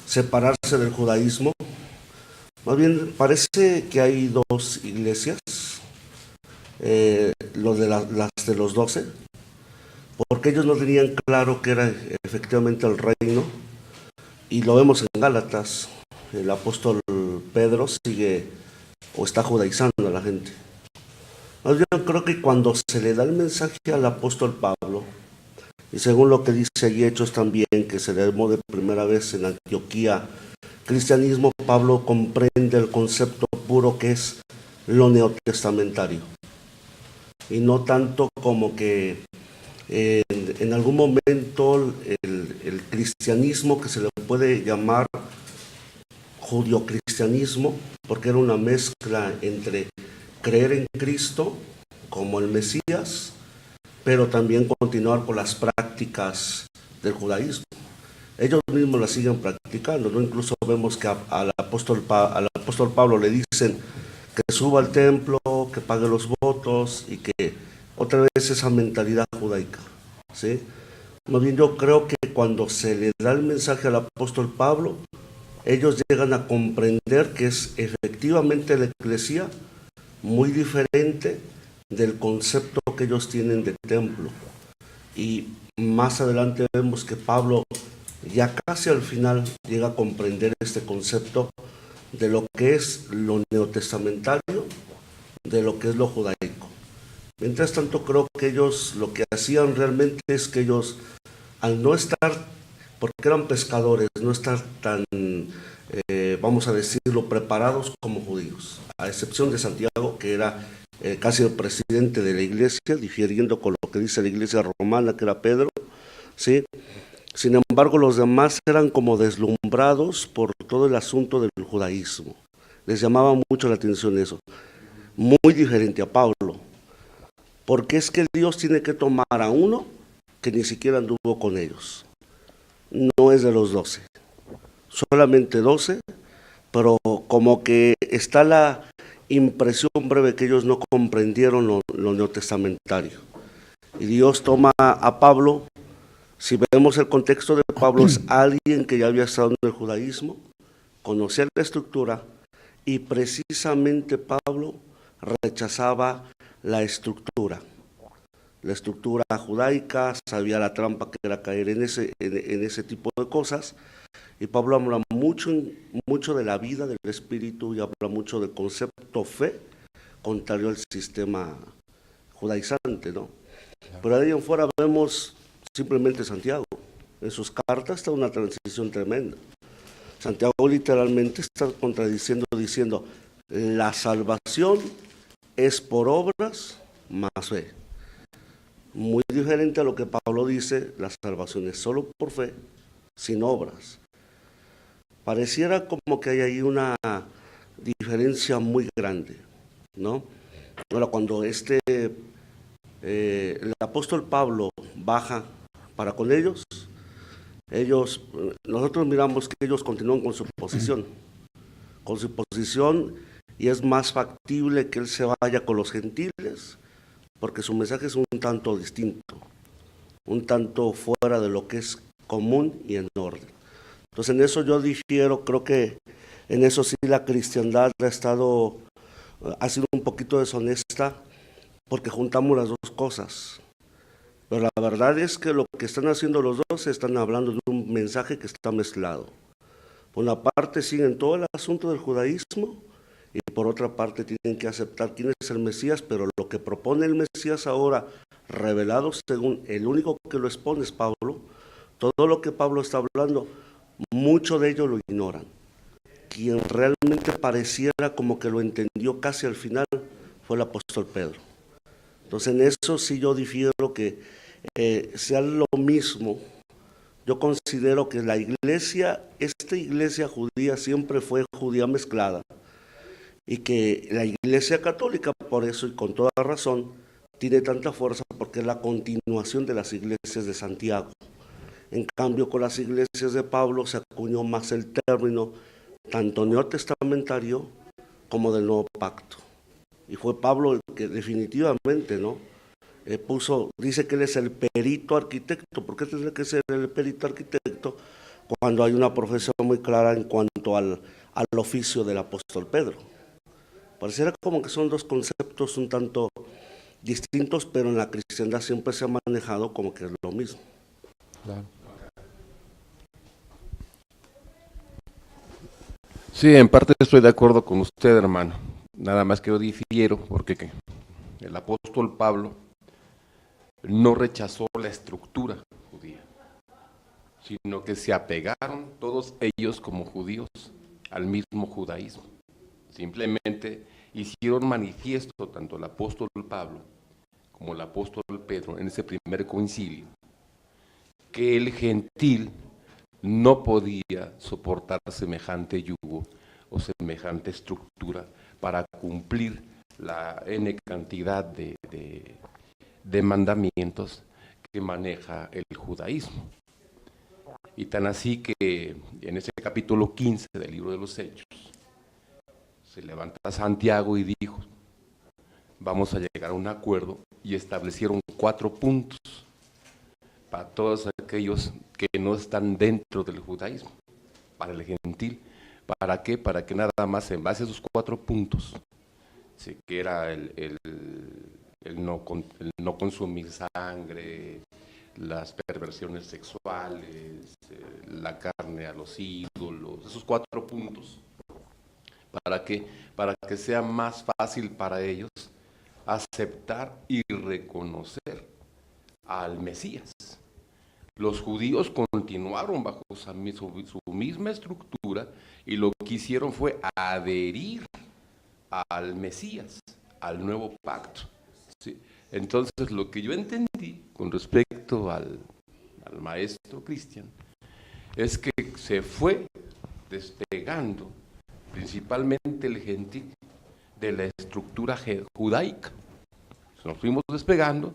separarse del judaísmo. Más bien parece que hay dos iglesias, las de los 12, porque ellos no tenían claro que era efectivamente el reino, y lo vemos en Gálatas. El apóstol Pedro sigue o está judaizando a la gente. Yo creo que cuando se le da el mensaje al apóstol Pablo, y según lo que dice allí Hechos también, que se le armó de primera vez en Antioquía cristianismo, Pablo comprende el concepto puro que es lo neotestamentario, y no tanto como que en algún momento el cristianismo, que se le puede llamar judio-cristianismo, porque era una mezcla entre creer en Cristo como el Mesías, pero también continuar con las prácticas del judaísmo. Ellos mismos las siguen practicando, ¿no? Incluso vemos que al apóstol Pablo le dicen que suba al templo, que pague los votos, y que otra vez esa mentalidad judaica, ¿sí? Más bien yo creo que cuando se le da el mensaje al apóstol Pablo, ellos llegan a comprender que es efectivamente la iglesia muy diferente del concepto que ellos tienen de templo. Y más adelante vemos que Pablo ya casi al final llega a comprender este concepto de lo que es lo neotestamentario, de lo que es lo judaico. Mientras tanto, creo que ellos lo que hacían realmente es que ellos, al no estar, porque eran pescadores, no estar tan, vamos a decirlo, preparados como judíos, a excepción de Santiago, que era casi el presidente de la iglesia, difiriendo con lo que dice la iglesia romana, que era Pedro, ¿sí? Sin embargo, los demás eran como deslumbrados por todo el asunto del judaísmo. Les llamaba mucho la atención eso. Muy diferente a Pablo, porque es que Dios tiene que tomar a uno que ni siquiera anduvo con ellos. No es de los 12, solamente 12, pero como que está la impresión breve que ellos no comprendieron lo neotestamentario. Y Dios toma a Pablo. Si vemos el contexto de Pablo, es alguien que ya había estado en el judaísmo, conocía la estructura, y precisamente Pablo rechazaba la estructura judaica, sabía la trampa que era caer en ese tipo de cosas. Y Pablo habla mucho de la vida del espíritu, y habla mucho del concepto fe, contrario al sistema judaizante, ¿no? Pero de ahí en fuera vemos simplemente Santiago. En sus cartas está una transición tremenda. Santiago literalmente está contradiciendo, diciendo, la salvación es por obras más fe. Muy diferente a lo que Pablo dice, la salvación es solo por fe, sin obras. Pareciera como que hay ahí una diferencia muy grande, ¿no? Ahora, cuando el apóstol Pablo baja para con ellos, nosotros miramos que ellos continúan con su posición, y es más factible que él se vaya con los gentiles, porque su mensaje es un tanto distinto, un tanto fuera de lo que es común y en orden. Entonces en eso yo difiero, creo que en eso sí la cristiandad ha sido un poquito deshonesta, porque juntamos las dos cosas. Pero la verdad es que lo que están haciendo los dos, están hablando de un mensaje que está mezclado. Por una parte siguen todo el asunto del judaísmo, y por otra parte tienen que aceptar quién es el Mesías, pero lo que propone el Mesías ahora, revelado según el único que lo expone es Pablo, todo lo que Pablo está hablando, mucho de ellos lo ignoran. Quien realmente pareciera como que lo entendió casi al final fue el apóstol Pedro. Entonces en eso sí yo difiero que sea lo mismo. Yo considero que esta iglesia judía siempre fue judía mezclada, y que la iglesia católica, por eso y con toda razón, tiene tanta fuerza porque es la continuación de las iglesias de Santiago. En cambio, con las iglesias de Pablo se acuñó más el término tanto neotestamentario como del nuevo pacto. Y fue Pablo el que definitivamente, ¿no?, dice que él es el perito arquitecto. ¿Por qué tendría que ser el perito arquitecto cuando hay una profesión muy clara en cuanto al oficio del apóstol Pedro? Pareciera como que son dos conceptos un tanto distintos, pero en la cristiandad siempre se ha manejado como que es lo mismo. Claro. Sí, en parte estoy de acuerdo con usted, hermano. Nada más que yo difiero porque el apóstol Pablo no rechazó la estructura judía, sino que se apegaron todos ellos como judíos al mismo judaísmo. Simplemente hicieron manifiesto tanto el apóstol Pablo como el apóstol Pedro en ese primer concilio que el gentil no podía soportar semejante yugo o semejante estructura para cumplir la N cantidad de mandamientos que maneja el judaísmo. Y tan así que en ese capítulo 15 del libro de los Hechos, se levanta Santiago y dijo, vamos a llegar a un acuerdo, y establecieron 4 puntos para todos aquellos que no están dentro del judaísmo, para el gentil. ¿Para qué? Para que nada más en base a esos 4 puntos, sí, que era el no consumir sangre, las perversiones sexuales, la carne a los ídolos, esos 4 puntos. ¿Para qué? Para que sea más fácil para ellos aceptar y reconocer al Mesías. Los judíos continuaron bajo su misma estructura y lo que hicieron fue adherir al Mesías, al nuevo pacto. ¿Sí? Entonces, lo que yo entendí con respecto al maestro Cristian es que se fue despegando principalmente el gentil de la estructura judaica. Nos fuimos despegando,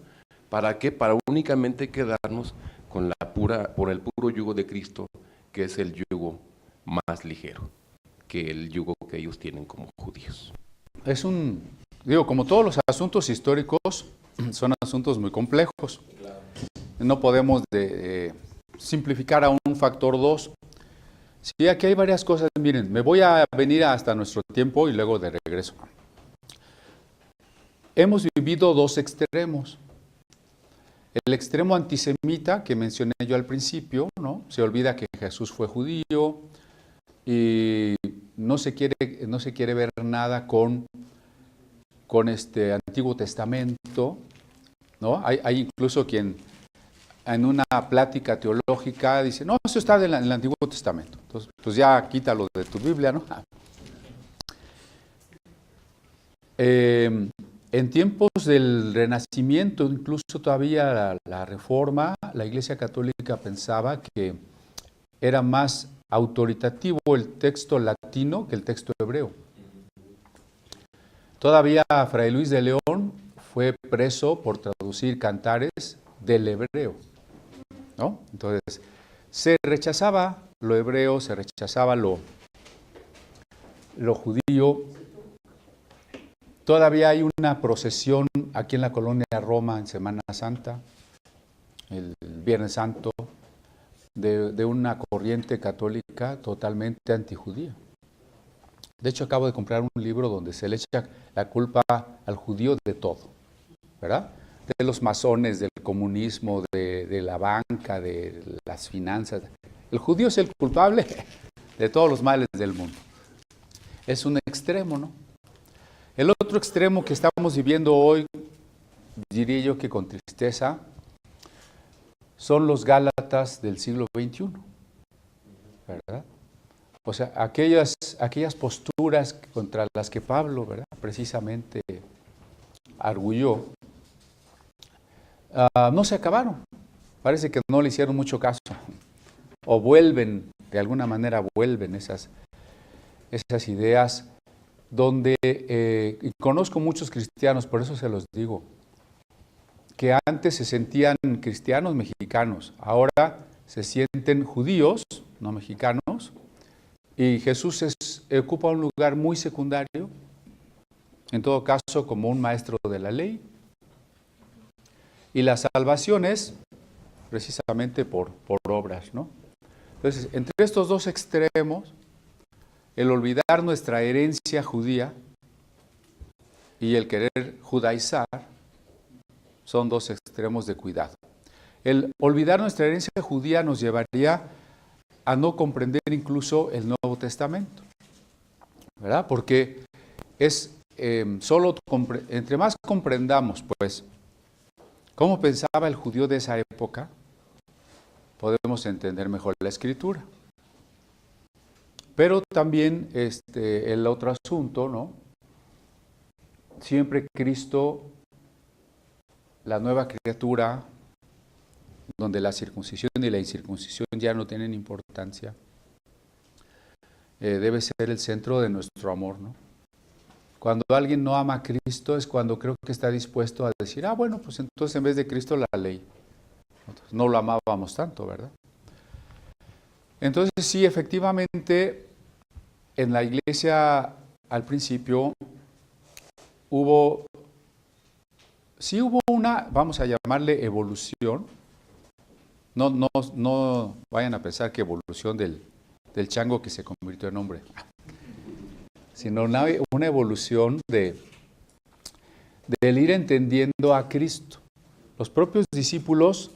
¿para qué? Para únicamente quedarnos con por el puro yugo de Cristo, que es el yugo más ligero que el yugo que ellos tienen como judíos. Como todos los asuntos históricos, son asuntos muy complejos. No podemos simplificar a un factor 2. Sí, aquí hay varias cosas. Miren, me voy a venir hasta nuestro tiempo y luego de regreso. Hemos vivido 2 extremos. El extremo antisemita que mencioné yo al principio, ¿no? Se olvida que Jesús fue judío y no se quiere ver nada con este Antiguo Testamento, ¿no? Hay incluso quien en una plática teológica dice, no, eso está en el Antiguo Testamento. Entonces, pues ya quítalo de tu Biblia, ¿no? En tiempos del Renacimiento, incluso todavía la Reforma, la Iglesia Católica pensaba que era más autoritativo el texto latino que el texto hebreo. Todavía Fray Luis de León fue preso por traducir cantares del hebreo, ¿no? Entonces, se rechazaba lo hebreo, se rechazaba lo judío. Todavía hay una procesión aquí en la colonia Roma en Semana Santa, el Viernes Santo, de una corriente católica totalmente antijudía. De hecho, acabo de comprar un libro donde se le echa la culpa al judío de todo, ¿verdad? De los masones, del comunismo, de la banca, de las finanzas. El judío es el culpable de todos los males del mundo. Es un extremo, ¿no? El otro extremo que estamos viviendo hoy, diría yo que con tristeza, son los Gálatas del siglo XXI, ¿verdad? O sea, aquellas posturas contra las que Pablo, ¿verdad?, precisamente arguyó, no se acabaron. Parece que no le hicieron mucho caso. O vuelven, de alguna manera vuelven esas ideas donde, y conozco muchos cristianos, por eso se los digo, que antes se sentían cristianos mexicanos, ahora se sienten judíos, no mexicanos, y Jesús ocupa un lugar muy secundario, en todo caso como un maestro de la ley, y la salvación es precisamente por obras, ¿no? Entonces, entre estos dos extremos, el olvidar nuestra herencia judía y el querer judaizar son dos extremos de cuidado. El olvidar nuestra herencia judía nos llevaría a no comprender incluso el Nuevo Testamento, ¿verdad? Porque es entre más comprendamos, pues, cómo pensaba el judío de esa época, podemos entender mejor la Escritura. Pero también el otro asunto, ¿no? Siempre Cristo, la nueva criatura, donde la circuncisión y la incircuncisión ya no tienen importancia, debe ser el centro de nuestro amor, ¿no? Cuando alguien no ama a Cristo es cuando creo que está dispuesto a decir, bueno, pues entonces en vez de Cristo la ley. Entonces, no lo amábamos tanto, ¿verdad? Entonces sí, efectivamente, en la iglesia al principio hubo una, vamos a llamarle evolución. No vayan a pensar que evolución del chango que se convirtió en hombre, sino una evolución del ir entendiendo a Cristo. Los propios discípulos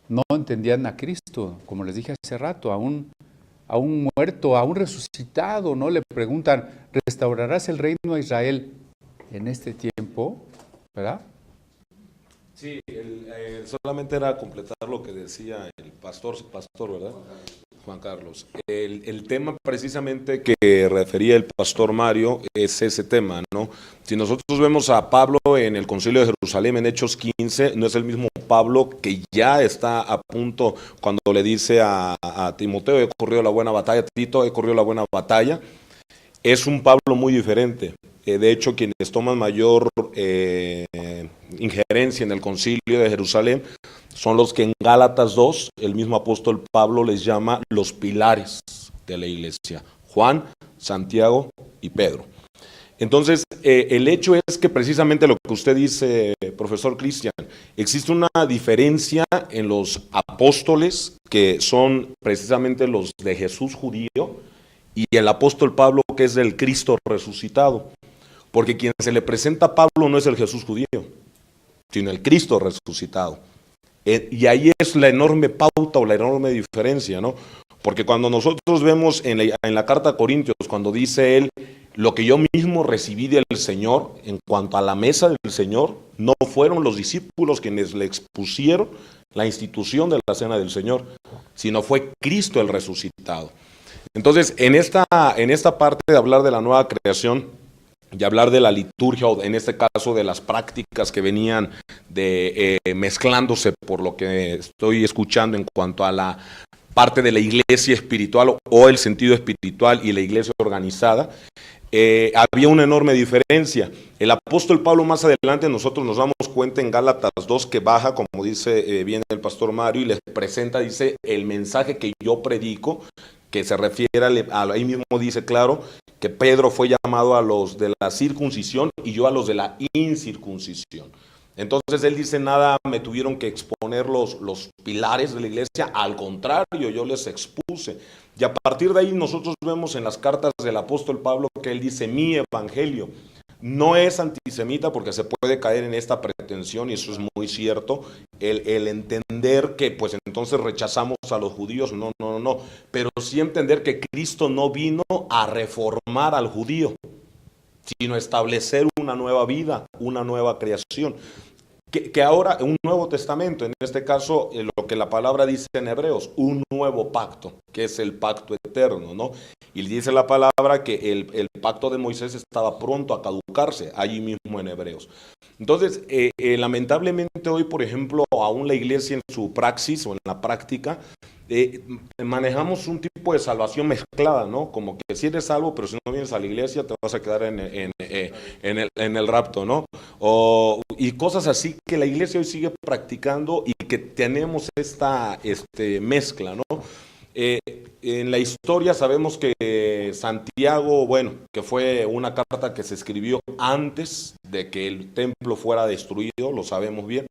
no entendían a Cristo, como les dije hace rato, a un muerto, a un resucitado, ¿no? Le preguntan, ¿restaurarás el reino a Israel en este tiempo? ¿Verdad? Sí, solamente era completar lo que decía el pastor, ¿verdad? Juan Carlos. El tema precisamente que refería el pastor Mario es ese tema, ¿no? Si nosotros vemos a Pablo en el Concilio de Jerusalén en Hechos 15, no es el mismo Pablo que ya está a punto cuando le dice a Timoteo, he corrido la buena batalla, Tito, he corrido la buena batalla. Es un Pablo muy diferente. De hecho, quienes toman mayor injerencia en el Concilio de Jerusalén son los que en Gálatas 2, el mismo apóstol Pablo les llama los pilares de la iglesia: Juan, Santiago y Pedro. Entonces, el hecho es que precisamente lo que usted dice, profesor Cristian, existe una diferencia en los apóstoles, que son precisamente los de Jesús judío, y el apóstol Pablo, que es del Cristo resucitado. Porque quien se le presenta a Pablo no es el Jesús judío, sino el Cristo resucitado. Y ahí es la enorme pauta o la enorme diferencia, ¿no? Porque cuando nosotros vemos en la carta a Corintios, cuando dice él, lo que yo mismo recibí del Señor, en cuanto a la mesa del Señor, no fueron los discípulos quienes le expusieron la institución de la cena del Señor, sino fue Cristo el resucitado. Entonces, en esta parte de hablar de la nueva creación, y hablar de la liturgia, o en este caso de las prácticas que venían mezclándose, por lo que estoy escuchando en cuanto a la parte de la iglesia espiritual o el sentido espiritual y la iglesia organizada, había una enorme diferencia. El apóstol Pablo más adelante, nosotros nos damos cuenta en Gálatas 2 que baja, como dice bien el pastor Mario, y les presenta, dice, el mensaje que yo predico, que se refiere ahí mismo dice claro, que Pedro fue llamado a los de la circuncisión y yo a los de la incircuncisión. Entonces él dice, nada me tuvieron que exponer los pilares de la iglesia, al contrario, yo les expuse. Y a partir de ahí nosotros vemos en las cartas del apóstol Pablo que él dice, mi evangelio no es antisemita, porque se puede caer en esta pretensión, y eso es muy cierto, el entender que pues entonces rechazamos a los judíos, no, pero sí entender que Cristo no vino a reformar al judío, sino a establecer una nueva vida, una nueva creación. Que ahora un nuevo testamento, en este caso lo que la palabra dice en Hebreos, un nuevo pacto, que es el pacto eterno, ¿no? Y dice la palabra que el pacto de Moisés estaba pronto a caducarse, allí mismo en Hebreos. Entonces, lamentablemente hoy, por ejemplo, aún la iglesia en su praxis o en la práctica, manejamos un tipo de salvación mezclada, ¿no? Como que si eres salvo, pero si no vienes a la iglesia te vas a quedar en el rapto, ¿no? Y cosas así que la iglesia hoy sigue practicando y que tenemos esta mezcla, ¿no? En la historia sabemos que Santiago, bueno, que fue una carta que se escribió antes de que el templo fuera destruido, lo sabemos bien.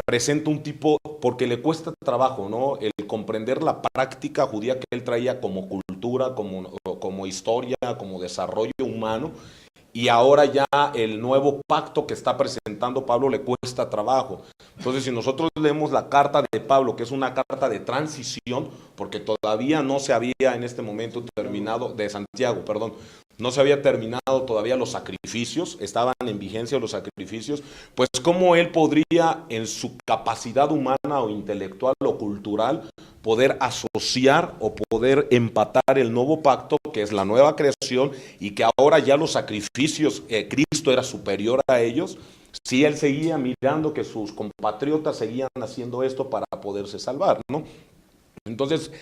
Presenta un tipo, porque le cuesta trabajo, ¿no? El comprender la práctica judía que él traía como cultura, como historia, como desarrollo humano, y ahora ya el nuevo pacto que está presentando Pablo le cuesta trabajo. Entonces, si nosotros leemos la carta de Pablo, que es una carta de transición, porque todavía no se había en este momento terminado, de Santiago, perdón, no se había terminado todavía los sacrificios, estaban en vigencia los sacrificios, pues cómo él podría en su capacidad humana o intelectual o cultural poder asociar o poder empatar el nuevo pacto, que es la nueva creación, y que ahora ya los sacrificios, Cristo era superior a ellos, si él seguía mirando que sus compatriotas seguían haciendo esto para poderse salvar, ¿no? Entonces,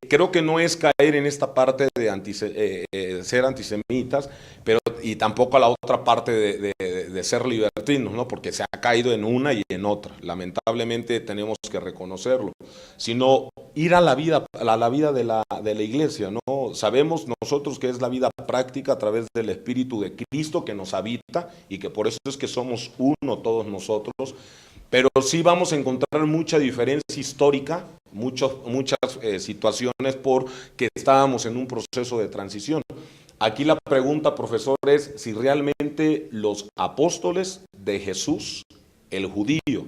creo que no es caer en esta parte de ser antisemitas, pero y tampoco a la otra parte de ser libertinos, ¿no? Porque se ha caído en una y en otra. Lamentablemente tenemos que reconocerlo. Sino ir a la vida de la iglesia, ¿no? Sabemos nosotros que es la vida práctica a través del Espíritu de Cristo que nos habita y que por eso es que somos uno todos nosotros. Pero sí vamos a encontrar mucha diferencia histórica, muchas situaciones porque estábamos en un proceso de transición. Aquí la pregunta, profesor, es si realmente los apóstoles de Jesús, el judío,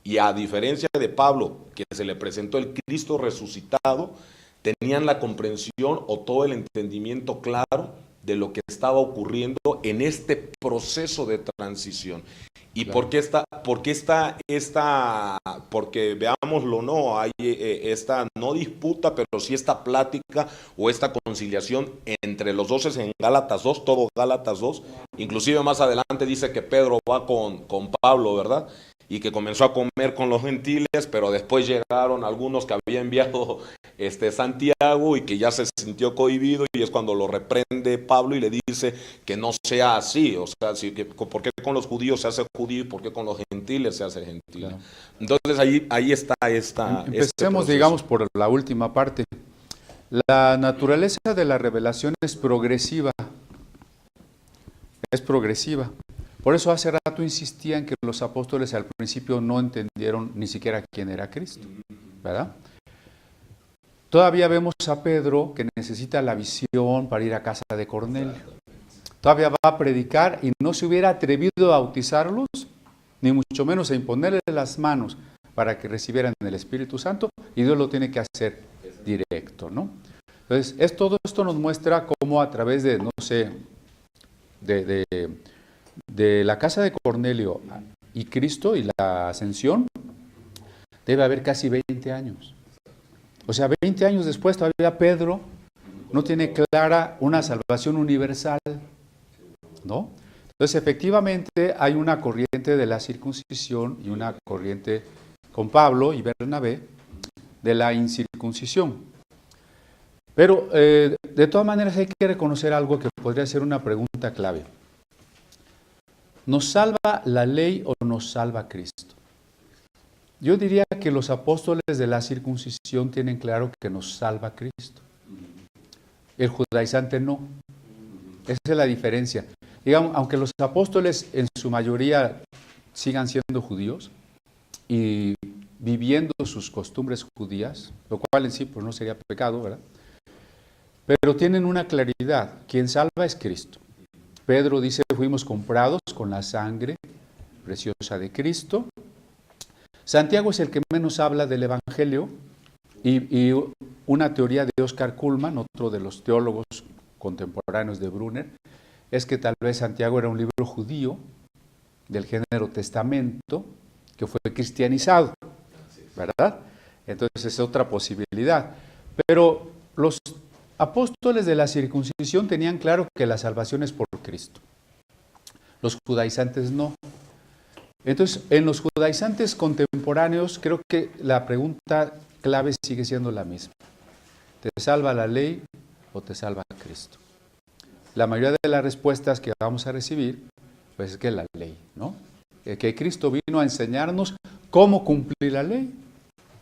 y a diferencia de Pablo, que se le presentó el Cristo resucitado, tenían la comprensión o todo el entendimiento claro de lo que estaba ocurriendo en este proceso de transición. ¿Y claro, porque veámoslo, no, hay esta no disputa, pero sí esta plática o esta conciliación entre los dos en Gálatas 2, todo Gálatas 2, inclusive más adelante dice que Pedro va con Pablo, ¿verdad? Y que comenzó a comer con los gentiles, pero después llegaron algunos que había enviado Santiago y que ya se sintió cohibido, y es cuando lo reprende Pablo y le dice que no sea así, o sea, ¿por qué con los judíos se hace judío y por qué con los gentiles se hace gentil? Claro. Entonces ahí está Empecemos, digamos, por la última parte. La naturaleza de la revelación es progresiva. Es progresiva. Por eso hace rato insistían que los apóstoles al principio no entendieron ni siquiera quién era Cristo, ¿verdad? Todavía vemos a Pedro que necesita la visión para ir a casa de Cornelio. Todavía va a predicar y no se hubiera atrevido a bautizarlos, ni mucho menos a imponerles las manos para que recibieran el Espíritu Santo, y Dios lo tiene que hacer directo, ¿no? Entonces, todo esto nos muestra cómo a través de, no sé, de la casa de Cornelio y Cristo y la ascensión, debe haber casi 20 años. O sea, 20 años después todavía Pedro no tiene clara una salvación universal. ¿no? Entonces, efectivamente, hay una corriente de la circuncisión y una corriente con Pablo y Bernabé de la incircuncisión. Pero, de todas maneras, hay que reconocer algo que podría ser una pregunta clave. ¿Nos salva la ley o nos salva Cristo? Yo diría que los apóstoles de la circuncisión tienen claro que nos salva Cristo. El judaizante no. Esa es la diferencia. Digamos, aunque los apóstoles en su mayoría sigan siendo judíos y viviendo sus costumbres judías, lo cual en sí pues, no sería pecado, ¿verdad? Pero tienen una claridad, quien salva es Cristo. Pedro dice, fuimos comprados con la sangre preciosa de Cristo. Santiago es el que menos habla del Evangelio y una teoría de Oscar Cullmann, otro de los teólogos contemporáneos de Brunner, es que tal vez Santiago era un libro judío del género testamento que fue cristianizado, ¿verdad? Entonces es otra posibilidad. Pero los apóstoles de la circuncisión tenían claro que la salvación es por Cristo. Los judaizantes no. Entonces, en los judaizantes contemporáneos, creo que la pregunta clave sigue siendo la misma. ¿Te salva la ley o te salva Cristo? La mayoría de las respuestas que vamos a recibir, pues es que la ley, ¿no? Que Cristo vino a enseñarnos cómo cumplir la ley,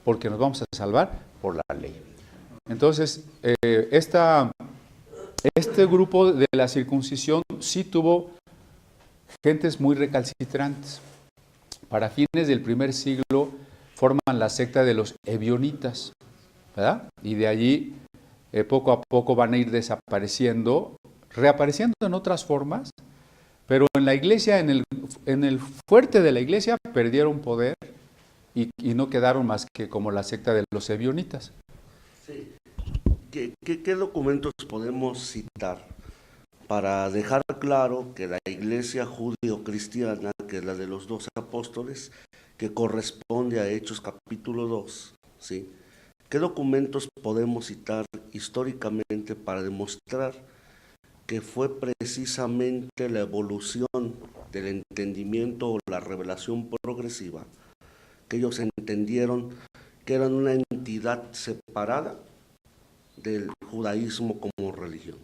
porque nos vamos a salvar por la ley. Entonces, este grupo de la circuncisión sí tuvo gentes muy recalcitrantes. Para fines del primer siglo forman la secta de los ebionitas, ¿verdad? Y de allí poco a poco van a ir desapareciendo, reapareciendo en otras formas, pero en la iglesia, en el fuerte de la iglesia, perdieron poder y no quedaron más que como la secta de los ebionitas. Sí. ¿Qué documentos podemos citar para dejar claro que la iglesia judío-cristiana, que es la de los 12 apóstoles, que corresponde a Hechos capítulo 2, ¿sí? ¿Qué documentos podemos citar históricamente para demostrar que fue precisamente la evolución del entendimiento o la revelación progresiva, que ellos entendieron que eran una entidad separada del judaísmo como religión?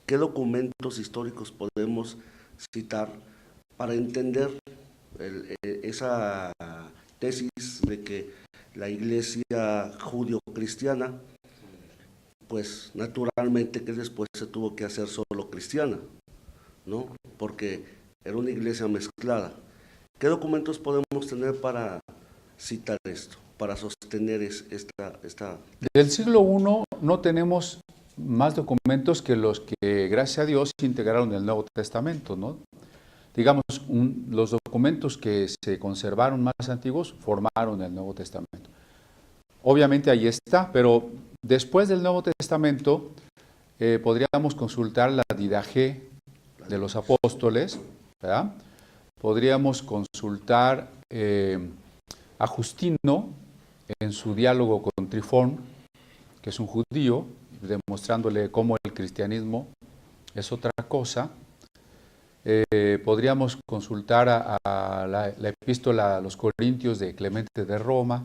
¿Qué documentos históricos podemos citar para entender esa tesis de que la iglesia judío-cristiana, pues naturalmente que después se tuvo que hacer solo cristiana, ¿no? Porque era una iglesia mezclada. ¿Qué documentos podemos tener para citar esto, para sostener esta? Del siglo I no tenemos más documentos que los que, gracias a Dios, se integraron en el Nuevo Testamento, ¿no? Digamos, los documentos que se conservaron más antiguos formaron el Nuevo Testamento. Obviamente ahí está, pero después del Nuevo Testamento podríamos consultar la Didaje de los apóstoles, ¿verdad? Podríamos consultar a Justino en su diálogo con Trifón, que es un judío, demostrándole cómo el cristianismo es otra cosa. Podríamos consultar a la epístola a los Corintios de Clemente de Roma.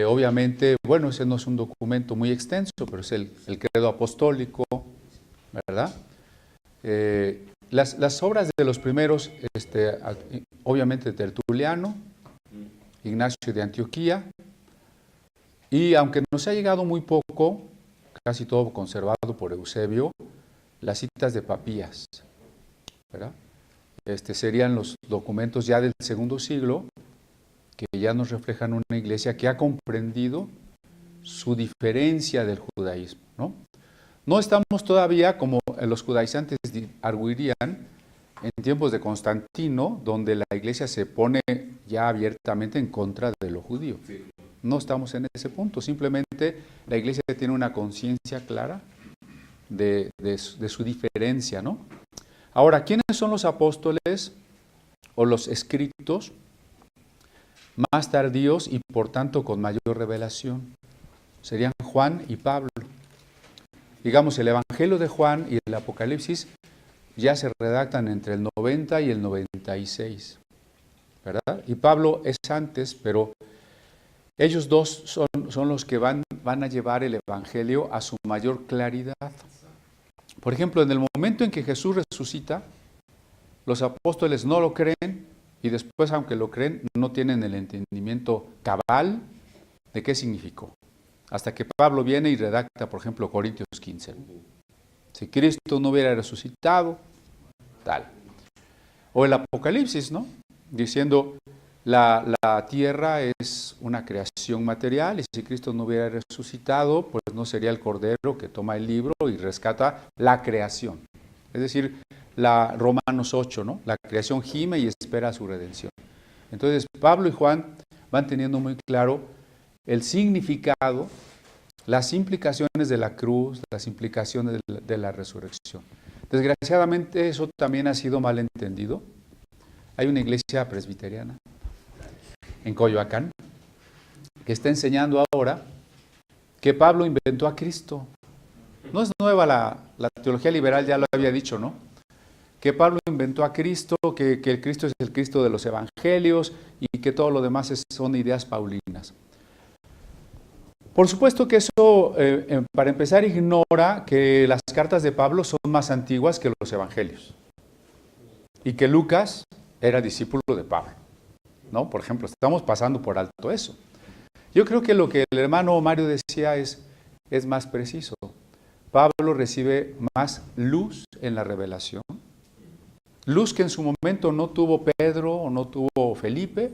Obviamente, bueno, ese no es un documento muy extenso, pero es el credo apostólico, ¿verdad? Las obras de los primeros, obviamente Tertuliano, Ignacio de Antioquía, y aunque nos ha llegado muy poco, casi todo conservado por Eusebio, las citas de Papías, ¿verdad? Serían los documentos ya del segundo siglo, que ya nos reflejan una iglesia que ha comprendido su diferencia del judaísmo, ¿no? No estamos todavía, como los judaizantes arguirían, en tiempos de Constantino, donde la iglesia se pone ya abiertamente en contra de lo judío. No estamos en ese punto, simplemente la iglesia tiene una conciencia clara de su diferencia, ¿no? Ahora, ¿quiénes son los apóstoles o los escritos más tardíos y por tanto con mayor revelación? Serían Juan y Pablo. Digamos, el Evangelio de Juan y el Apocalipsis ya se redactan entre el 90 y el 96, ¿verdad? Y Pablo es antes, pero ellos dos son los que van a llevar el Evangelio a su mayor claridad. Por ejemplo, en el momento en que Jesús resucita, los apóstoles no lo creen y después, aunque lo creen, no tienen el entendimiento cabal de qué significó. Hasta que Pablo viene y redacta, por ejemplo, Corintios 15. Si Cristo no hubiera resucitado, tal. O el Apocalipsis, ¿no? Diciendo, la tierra es una creación material y si Cristo no hubiera resucitado, pues no sería el Cordero que toma el libro y rescata la creación. Es decir, Romanos 8, ¿no? La creación gime y espera su redención. Entonces, Pablo y Juan van teniendo muy claro el significado, las implicaciones de la cruz, las implicaciones de la resurrección. Desgraciadamente, eso también ha sido mal entendido. Hay una iglesia presbiteriana en Coyoacán que está enseñando ahora que Pablo inventó a Cristo. No es nueva la teología liberal, ya lo había dicho, ¿no? Que Pablo inventó a Cristo, que el Cristo es el Cristo de los evangelios y que todo lo demás son ideas paulinas. Por supuesto que eso, para empezar, ignora que las cartas de Pablo son más antiguas que los evangelios y que Lucas era discípulo de Pablo, ¿no? Por ejemplo, estamos pasando por alto eso. Yo creo que lo que el hermano Mario decía es más preciso. Pablo recibe más luz en la revelación, luz que en su momento no tuvo Pedro o no tuvo Felipe.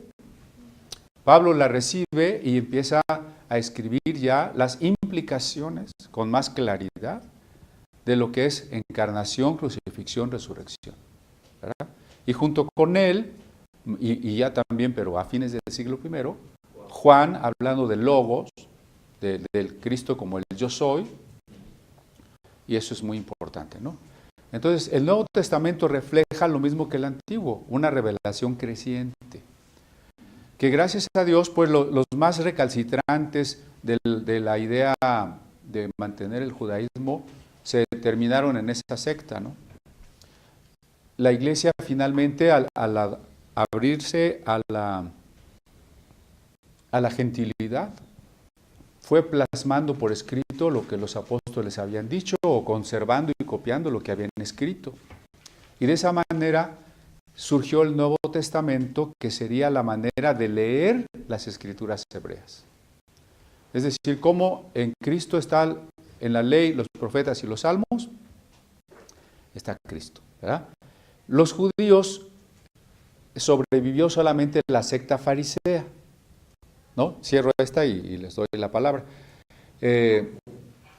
Pablo la recibe y empieza a escribir ya las implicaciones con más claridad de lo que es encarnación, crucifixión, resurrección, ¿verdad? Y junto con él, y ya también, pero a fines del siglo I, Juan, hablando de Logos, del Cristo como el yo soy, y eso es muy importante, ¿no? Entonces, el Nuevo Testamento refleja lo mismo que el Antiguo, una revelación creciente. Que gracias a Dios, pues los más recalcitrantes de la idea de mantener el judaísmo se terminaron en esa secta, ¿no? La iglesia finalmente, al abrirse a la gentilidad, fue plasmando por escrito lo que los apóstoles habían dicho o conservando y copiando lo que habían escrito. Y de esa manera surgió el Nuevo Testamento, que sería la manera de leer las escrituras hebreas. Es decir, como en Cristo está en la ley, los profetas y los salmos, está Cristo, ¿verdad? Los judíos sobrevivió solamente la secta farisea, ¿no? Cierro esta y les doy la palabra.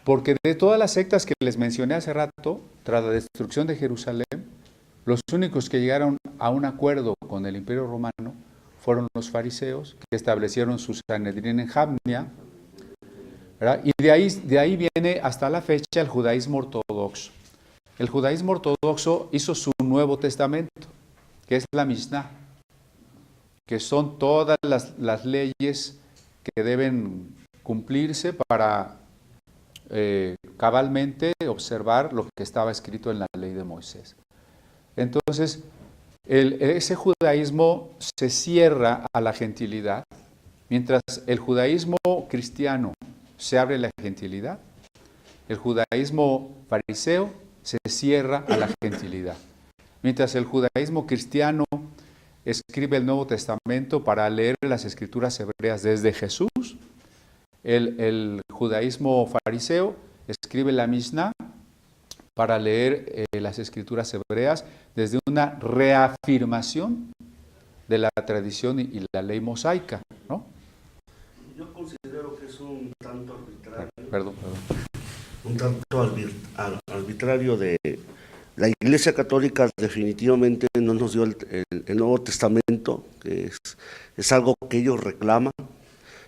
Porque de todas las sectas que les mencioné hace rato, tras la destrucción de Jerusalén, los únicos que llegaron a un acuerdo con el Imperio Romano fueron los fariseos, que establecieron su Sanedrín en Jamnia, ¿verdad? Y de ahí viene hasta la fecha el judaísmo ortodoxo. El judaísmo ortodoxo hizo su Nuevo Testamento, que es la Mishnah, que son todas las leyes que deben cumplirse para cabalmente observar lo que estaba escrito en la ley de Moisés. Entonces, ese judaísmo se cierra a la gentilidad, mientras el judaísmo cristiano se abre a la gentilidad, el judaísmo fariseo se cierra a la gentilidad. Mientras el judaísmo cristiano escribe el Nuevo Testamento para leer las escrituras hebreas desde Jesús, el judaísmo fariseo escribe la Mishnah para leer las escrituras hebreas desde una reafirmación de la tradición y la ley mosaica, ¿no? Yo considero que es un tanto arbitrario. Perdón. Un tanto arbitrario de la Iglesia Católica. Definitivamente no nos dio el Nuevo Testamento, que es algo que ellos reclaman,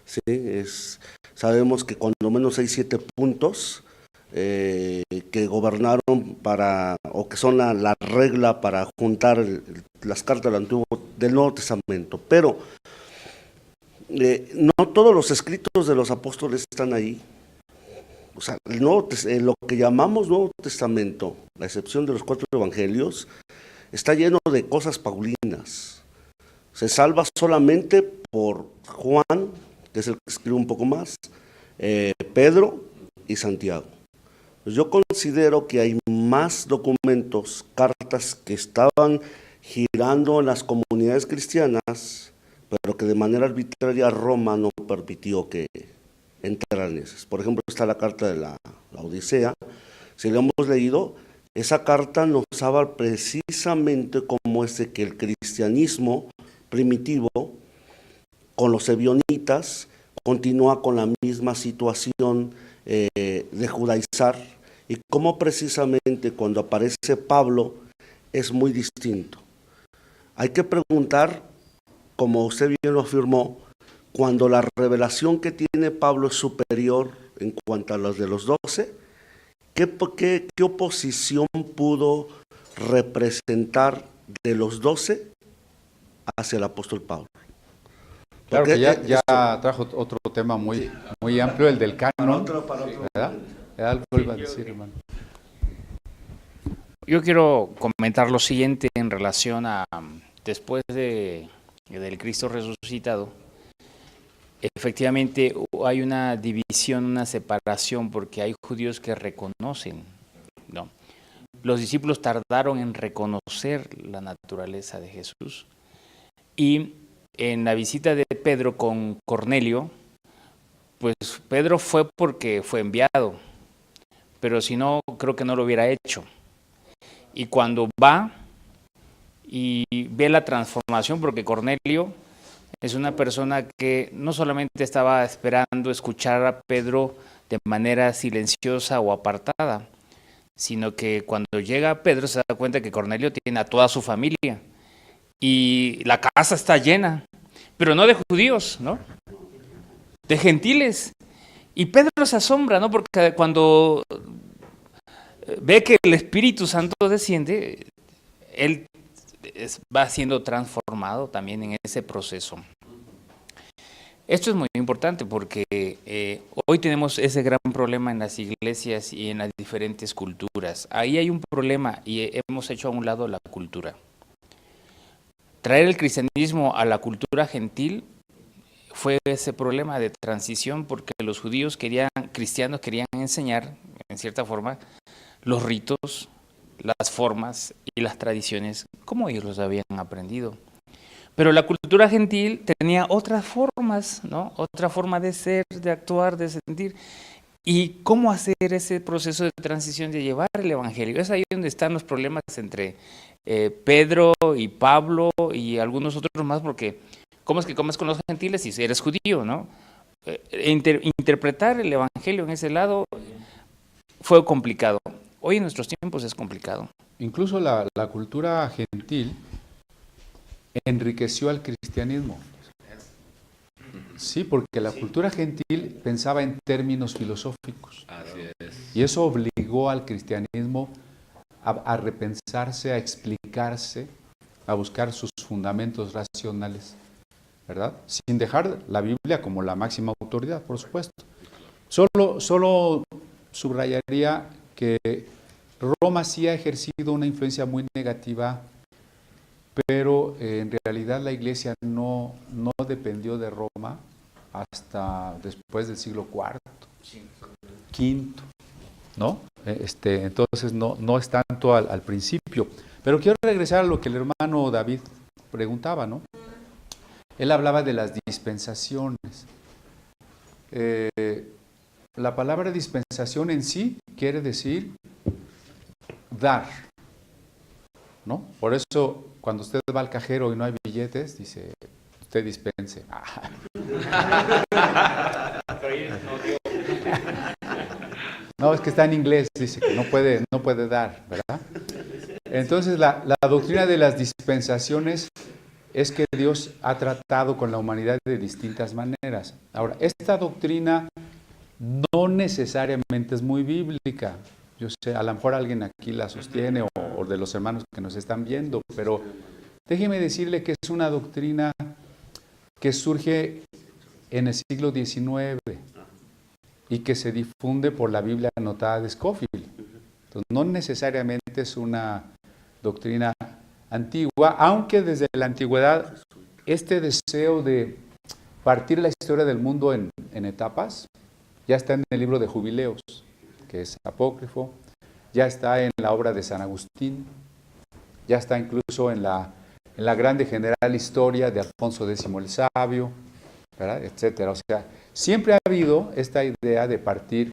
¿sí? Sabemos que cuando menos hay 7 puntos que gobernaron o que son la regla para juntar las cartas del Nuevo Testamento, pero no todos los escritos de los apóstoles están ahí. O sea, lo que llamamos Nuevo Testamento, a excepción de los 4 evangelios, está lleno de cosas paulinas. Se salva solamente por Juan, que es el que escribe un poco más, Pedro y Santiago. Pues yo considero que hay más documentos, cartas que estaban girando en las comunidades cristianas, pero que de manera arbitraria Roma no permitió que entraran esas. Por ejemplo, está la carta de la Odisea. Si la hemos leído, esa carta nos habla precisamente como es de que el cristianismo primitivo, con los ebionitas, continúa con la misma situación de judaizar, y cómo precisamente cuando aparece Pablo es muy distinto. Hay que preguntar, como usted bien lo afirmó, cuando la revelación que tiene Pablo es superior en cuanto a las de los 12, ¿qué oposición pudo representar de los 12 hacia el apóstol Pablo? Claro Porque que ya trajo otro tema muy amplio, el del canon, ¿verdad? Algo iba a decir, hermano. Yo quiero comentar lo siguiente en relación a después del Cristo resucitado. Efectivamente hay una división, una separación, porque hay judíos que reconocen, ¿no? Los discípulos tardaron en reconocer la naturaleza de Jesús, y en la visita de Pedro con Cornelio, pues Pedro fue porque fue enviado, pero si no, creo que no lo hubiera hecho. Y cuando va y ve la transformación, porque Cornelio es una persona que no solamente estaba esperando escuchar a Pedro de manera silenciosa o apartada, sino que cuando llega Pedro se da cuenta que Cornelio tiene a toda su familia y la casa está llena, pero no de judíos, ¿no? De gentiles. Y Pedro se asombra, ¿no? Porque cuando ve que el Espíritu Santo desciende, él va siendo transformado también en ese proceso. Esto es muy importante porque hoy tenemos ese gran problema en las iglesias y en las diferentes culturas. Ahí hay un problema y hemos hecho a un lado la cultura. Traer el cristianismo a la cultura gentil fue ese problema de transición, porque los judíos cristianos querían enseñar, en cierta forma, los ritos, las formas y las tradiciones como ellos los habían aprendido. Pero la cultura gentil tenía otras formas, ¿no? Otra forma de ser, de actuar, de sentir. ¿Y cómo hacer ese proceso de transición, de llevar el evangelio? Es ahí donde están los problemas entre Pedro y Pablo y algunos otros más, porque ¿cómo es que comes con los gentiles si eres judío, no? Interpretar el evangelio en ese lado fue complicado. Hoy en nuestros tiempos es complicado. Incluso la cultura gentil enriqueció al cristianismo. Sí, porque la cultura gentil pensaba en términos filosóficos. Así es. Y eso obligó al cristianismo a repensarse, a explicarse, a buscar sus fundamentos racionales, ¿verdad? Sin dejar la Biblia como la máxima autoridad, por supuesto. Solo subrayaría que Roma sí ha ejercido una influencia muy negativa, pero en realidad la iglesia no dependió de Roma hasta después del siglo IV, V, ¿no? Entonces no es tanto al principio. Pero quiero regresar a lo que el hermano David preguntaba, ¿no? Él hablaba de las dispensaciones. La palabra dispensación en sí quiere decir dar, ¿no? Por eso, cuando usted va al cajero y no hay billetes, dice, usted dispense. No, es que está en inglés, dice que no puede dar, ¿verdad? Entonces, la doctrina de las dispensaciones es que Dios ha tratado con la humanidad de distintas maneras. Ahora, esta doctrina no necesariamente es muy bíblica. Yo sé, a lo mejor alguien aquí la sostiene o de los hermanos que nos están viendo, pero déjeme decirle que es una doctrina que surge en el siglo XIX. y que se difunde por la Biblia anotada de Scofield. Entonces, no necesariamente es una doctrina antigua, aunque desde la antigüedad este deseo de partir la historia del mundo en etapas ya está en el libro de Jubileos, que es apócrifo, ya está en la obra de San Agustín, ya está incluso en la grande general historia de Alfonso X el Sabio, ¿verdad? Etcétera. O sea, siempre ha habido esta idea de partir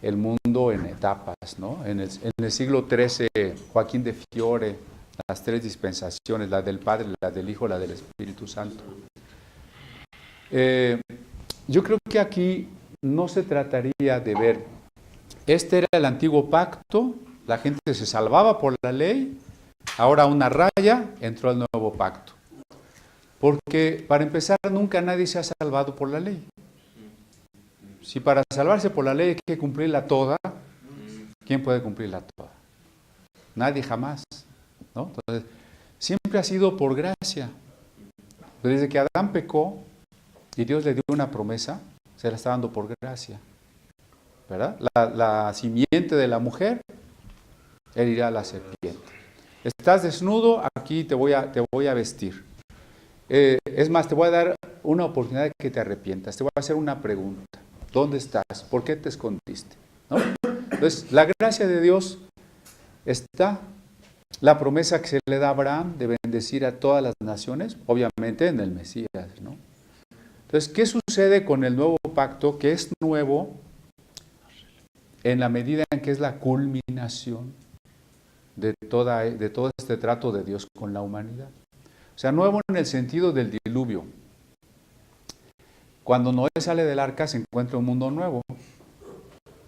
el mundo en etapas, ¿no? En el siglo XIII, Joaquín de Fiore, las tres dispensaciones, la del Padre, la del Hijo, la del Espíritu Santo. Yo creo que aquí no se trataría de ver, este era el antiguo pacto, la gente se salvaba por la ley, ahora una raya entró al nuevo pacto. Porque para empezar, nunca nadie se ha salvado por la ley. Si para salvarse por la ley hay que cumplirla toda, ¿quién puede cumplirla toda? Nadie jamás, ¿no? Entonces, siempre ha sido por gracia. Desde que Adán pecó y Dios le dio una promesa, se la está dando por gracia, ¿verdad? La simiente de la mujer herirá a la serpiente. Estás desnudo, aquí te voy a vestir. Es más, te voy a dar una oportunidad de que te arrepientas. Te voy a hacer una pregunta. ¿Dónde estás? ¿Por qué te escondiste? ¿No? Entonces, la gracia de Dios está. La promesa que se le da a Abraham de bendecir a todas las naciones, obviamente en el Mesías, ¿no? Entonces, ¿qué sucede con el nuevo pacto? Que es nuevo en la medida en que es la culminación de todo este trato de Dios con la humanidad. O sea, nuevo en el sentido del diluvio. Cuando Noé sale del arca se encuentra un mundo nuevo,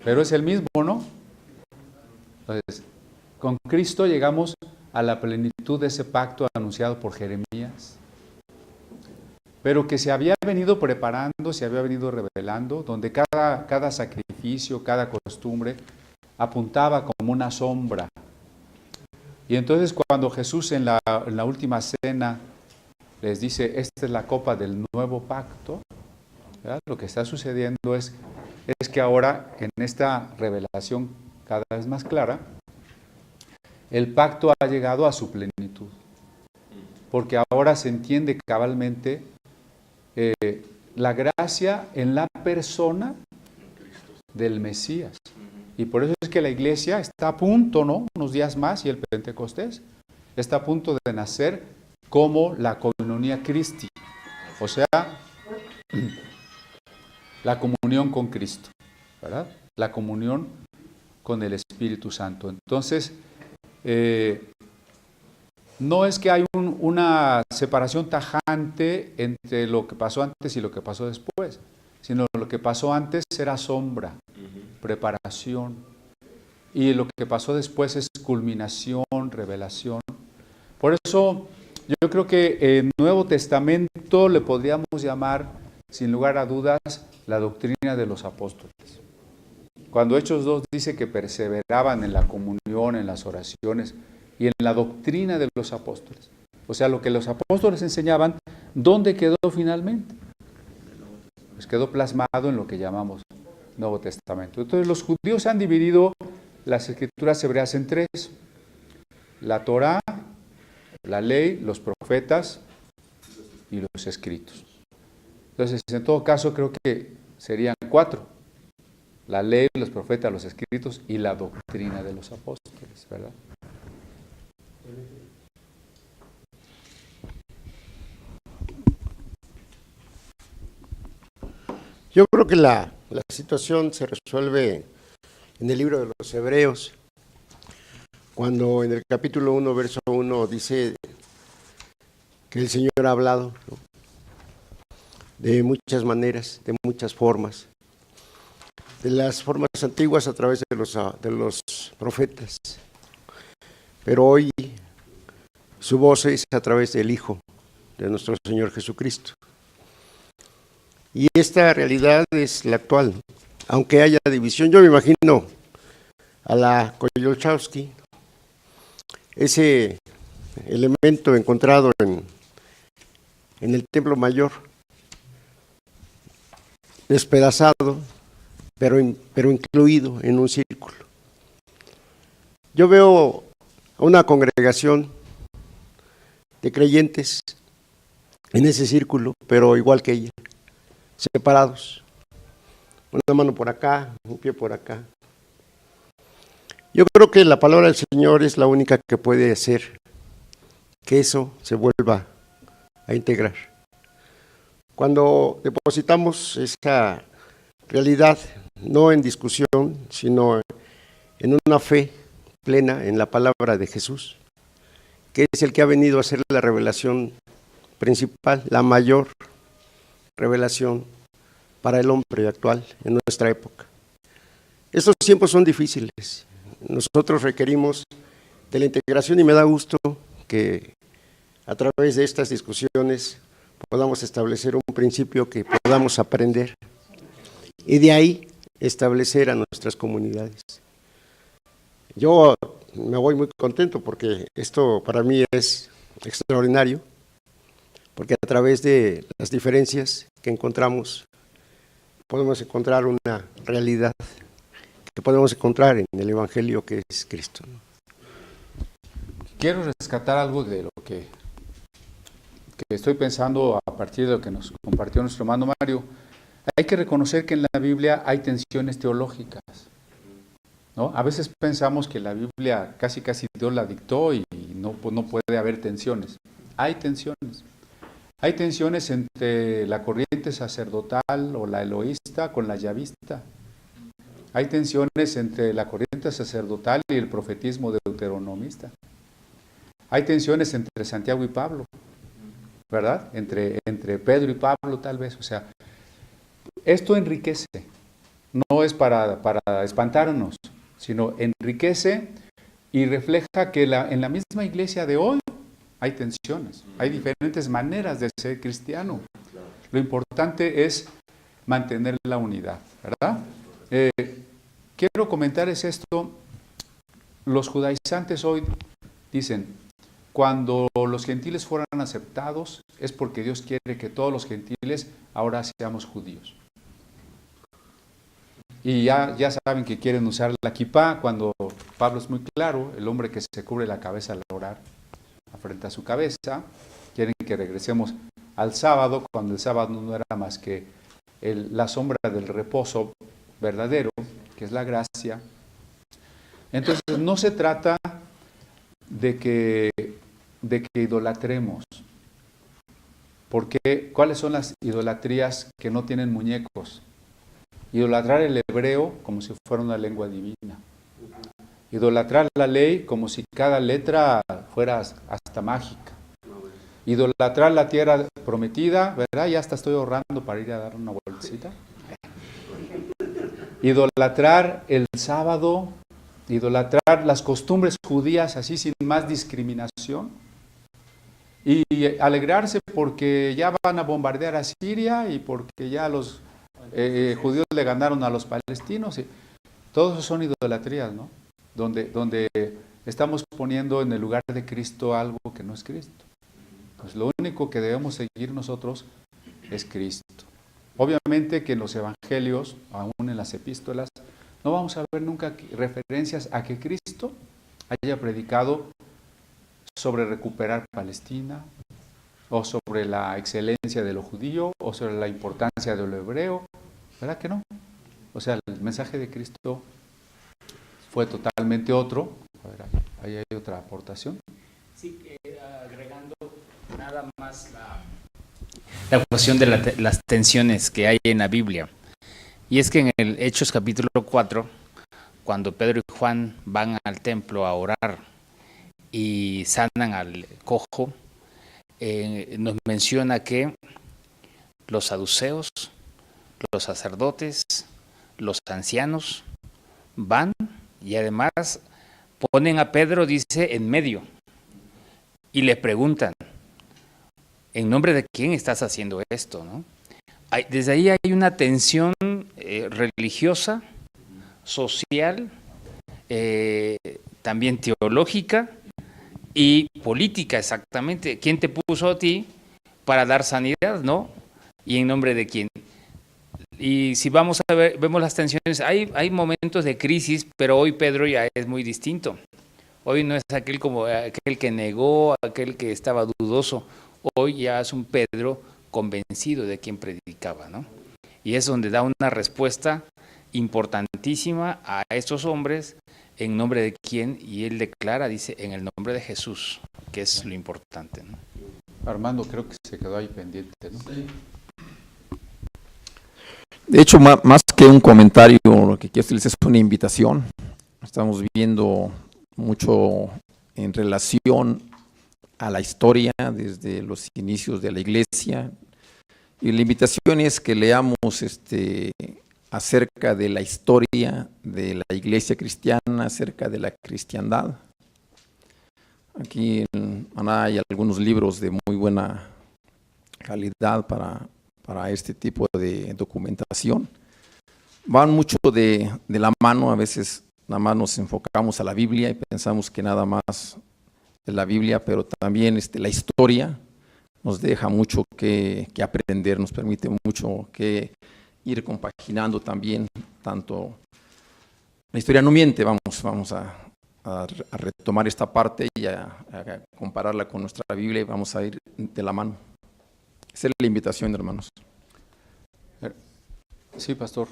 pero es el mismo, ¿no? Entonces, con Cristo llegamos a la plenitud de ese pacto anunciado por Jeremías, pero que se había venido preparando, se había venido revelando, donde cada sacrificio, cada costumbre apuntaba como una sombra. Y entonces cuando Jesús en la última cena les dice, esta es la copa del nuevo pacto, ¿verdad? Lo que está sucediendo es que ahora en esta revelación cada vez más clara, el pacto ha llegado a su plenitud. Porque ahora se entiende cabalmente la gracia en la persona del Mesías. Y por eso es que la iglesia está a punto, ¿no? Unos días más y el Pentecostés está a punto de nacer como la coinonía Christi. O sea, la comunión con Cristo, ¿verdad? La comunión con el Espíritu Santo. Entonces, no es que hay una separación tajante entre lo que pasó antes y lo que pasó después, sino lo que pasó antes era sombra, preparación, y lo que pasó después es culminación, revelación. Por eso yo creo que el Nuevo Testamento le podríamos llamar, sin lugar a dudas, la doctrina de los apóstoles. Cuando Hechos 2 dice que perseveraban en la comunión, en las oraciones y en la doctrina de los apóstoles. O sea, lo que los apóstoles enseñaban, ¿dónde quedó finalmente? Pues quedó plasmado en lo que llamamos Nuevo Testamento. Entonces los judíos han dividido las escrituras hebreas en tres: la Torá, la ley, los profetas y los escritos. Entonces, en todo caso, creo que serían cuatro: la ley, los profetas, los escritos y la doctrina de los apóstoles, ¿verdad? Yo creo que la situación se resuelve en el libro de los Hebreos, cuando en el capítulo 1, verso 1, dice que el Señor ha hablado, ¿no?, de muchas maneras, de muchas formas, de las formas antiguas a través de los profetas, pero hoy su voz es a través del Hijo de nuestro Señor Jesucristo. Y esta realidad es la actual, aunque haya división. Yo me imagino a la Koyolchowski, ese elemento encontrado en el Templo Mayor, despedazado, pero incluido en un círculo. Yo veo a una congregación de creyentes en ese círculo, pero igual que ella, separados, una mano por acá, un pie por acá. Yo creo que la palabra del Señor es la única que puede hacer que eso se vuelva a integrar. Cuando depositamos esa realidad, no en discusión, sino en una fe plena en la palabra de Jesús, que es el que ha venido a hacer la revelación principal, la mayor revelación para el hombre actual en nuestra época. Estos tiempos son difíciles. Nosotros requerimos de la integración y me da gusto que a través de estas discusiones podamos establecer un principio que podamos aprender y de ahí establecer a nuestras comunidades. Yo me voy muy contento porque esto para mí es extraordinario, porque a través de las diferencias que encontramos podemos encontrar una realidad que podemos encontrar en el Evangelio que es Cristo. Quiero rescatar algo de lo que estoy pensando a partir de lo que nos compartió nuestro hermano Mario. Hay que reconocer que en la Biblia hay tensiones teológicas, ¿no? A veces pensamos que la Biblia casi Dios la dictó y no puede haber tensiones. Hay tensiones. Hay tensiones entre la corriente sacerdotal o la eloísta con la yavista. Hay tensiones entre la corriente sacerdotal y el profetismo deuteronomista. Hay tensiones entre Santiago y Pablo, ¿verdad? Entre Pedro y Pablo tal vez. O sea, esto enriquece. No es para espantarnos, sino enriquece y refleja que en la misma iglesia de hoy hay tensiones, hay diferentes maneras de ser cristiano. Lo importante es mantener la unidad, ¿verdad? Quiero comentarles esto. Los judaizantes hoy dicen, cuando los gentiles fueran aceptados, es porque Dios quiere que todos los gentiles ahora seamos judíos. Y ya saben que quieren usar la kipá, cuando Pablo es muy claro, el hombre que se cubre la cabeza al orar, frente a su cabeza. Quieren que regresemos al sábado, cuando el sábado no era más que la sombra del reposo verdadero, que es la gracia. Entonces no se trata de que idolatremos. Porque ¿cuáles son las idolatrías que no tienen muñecos? Idolatrar el hebreo como si fuera una lengua divina. Idolatrar la ley como si cada letra fuera hasta mágica. Idolatrar la tierra prometida, ¿verdad? Ya hasta estoy ahorrando para ir a dar una vueltecita. Idolatrar el sábado, idolatrar las costumbres judías así sin más discriminación. Y alegrarse porque ya van a bombardear a Siria y porque ya los judíos le ganaron a los palestinos. Todos esos son idolatrías, ¿no? Donde estamos poniendo en el lugar de Cristo algo que no es Cristo. Pues lo único que debemos seguir nosotros es Cristo. Obviamente que en los evangelios, aún en las epístolas, no vamos a ver nunca referencias a que Cristo haya predicado sobre recuperar Palestina, o sobre la excelencia de lo judío, o sobre la importancia de lo hebreo. ¿Verdad que no? O sea, el mensaje de Cristo fue totalmente otro. A ver, ahí hay otra aportación. Sí, agregando nada más la cuestión de las tensiones que hay en la Biblia. Y es que en el Hechos capítulo 4, cuando Pedro y Juan van al templo a orar y sanan al cojo, nos menciona que los saduceos, los sacerdotes, los ancianos van y además ponen a Pedro, dice, en medio y le preguntan, ¿en nombre de quién estás haciendo esto? ¿No? Desde ahí hay una tensión religiosa, social, también teológica y política, exactamente. ¿Quién te puso a ti para dar sanidad, no? ¿Y en nombre de quién? Y si vamos a ver, vemos las tensiones, hay momentos de crisis, pero hoy Pedro ya es muy distinto. Hoy no es aquel como aquel que negó, aquel que estaba dudoso. Hoy ya es un Pedro convencido de quien predicaba, ¿no? Y es donde da una respuesta importantísima a estos hombres, en nombre de quién, y él declara, dice, en el nombre de Jesús, que es lo importante, ¿no? Armando creo que se quedó ahí pendiente, ¿no? Sí. De hecho, más que un comentario, lo que quiero decirles es una invitación. Estamos viendo mucho en relación a la historia desde los inicios de la iglesia, y la invitación es que leamos acerca de la historia de la iglesia cristiana, acerca de la cristiandad. Aquí hay algunos libros de muy buena calidad para este tipo de documentación. Van mucho de la mano, a veces nada más nos enfocamos a la Biblia y pensamos que nada más es la Biblia, pero también la historia nos deja mucho que aprender, nos permite mucho que ir compaginando también, tanto la historia no miente, vamos a retomar esta parte y a compararla con nuestra Biblia y vamos a ir de la mano. Esa es la invitación, hermanos. Sí, pastor.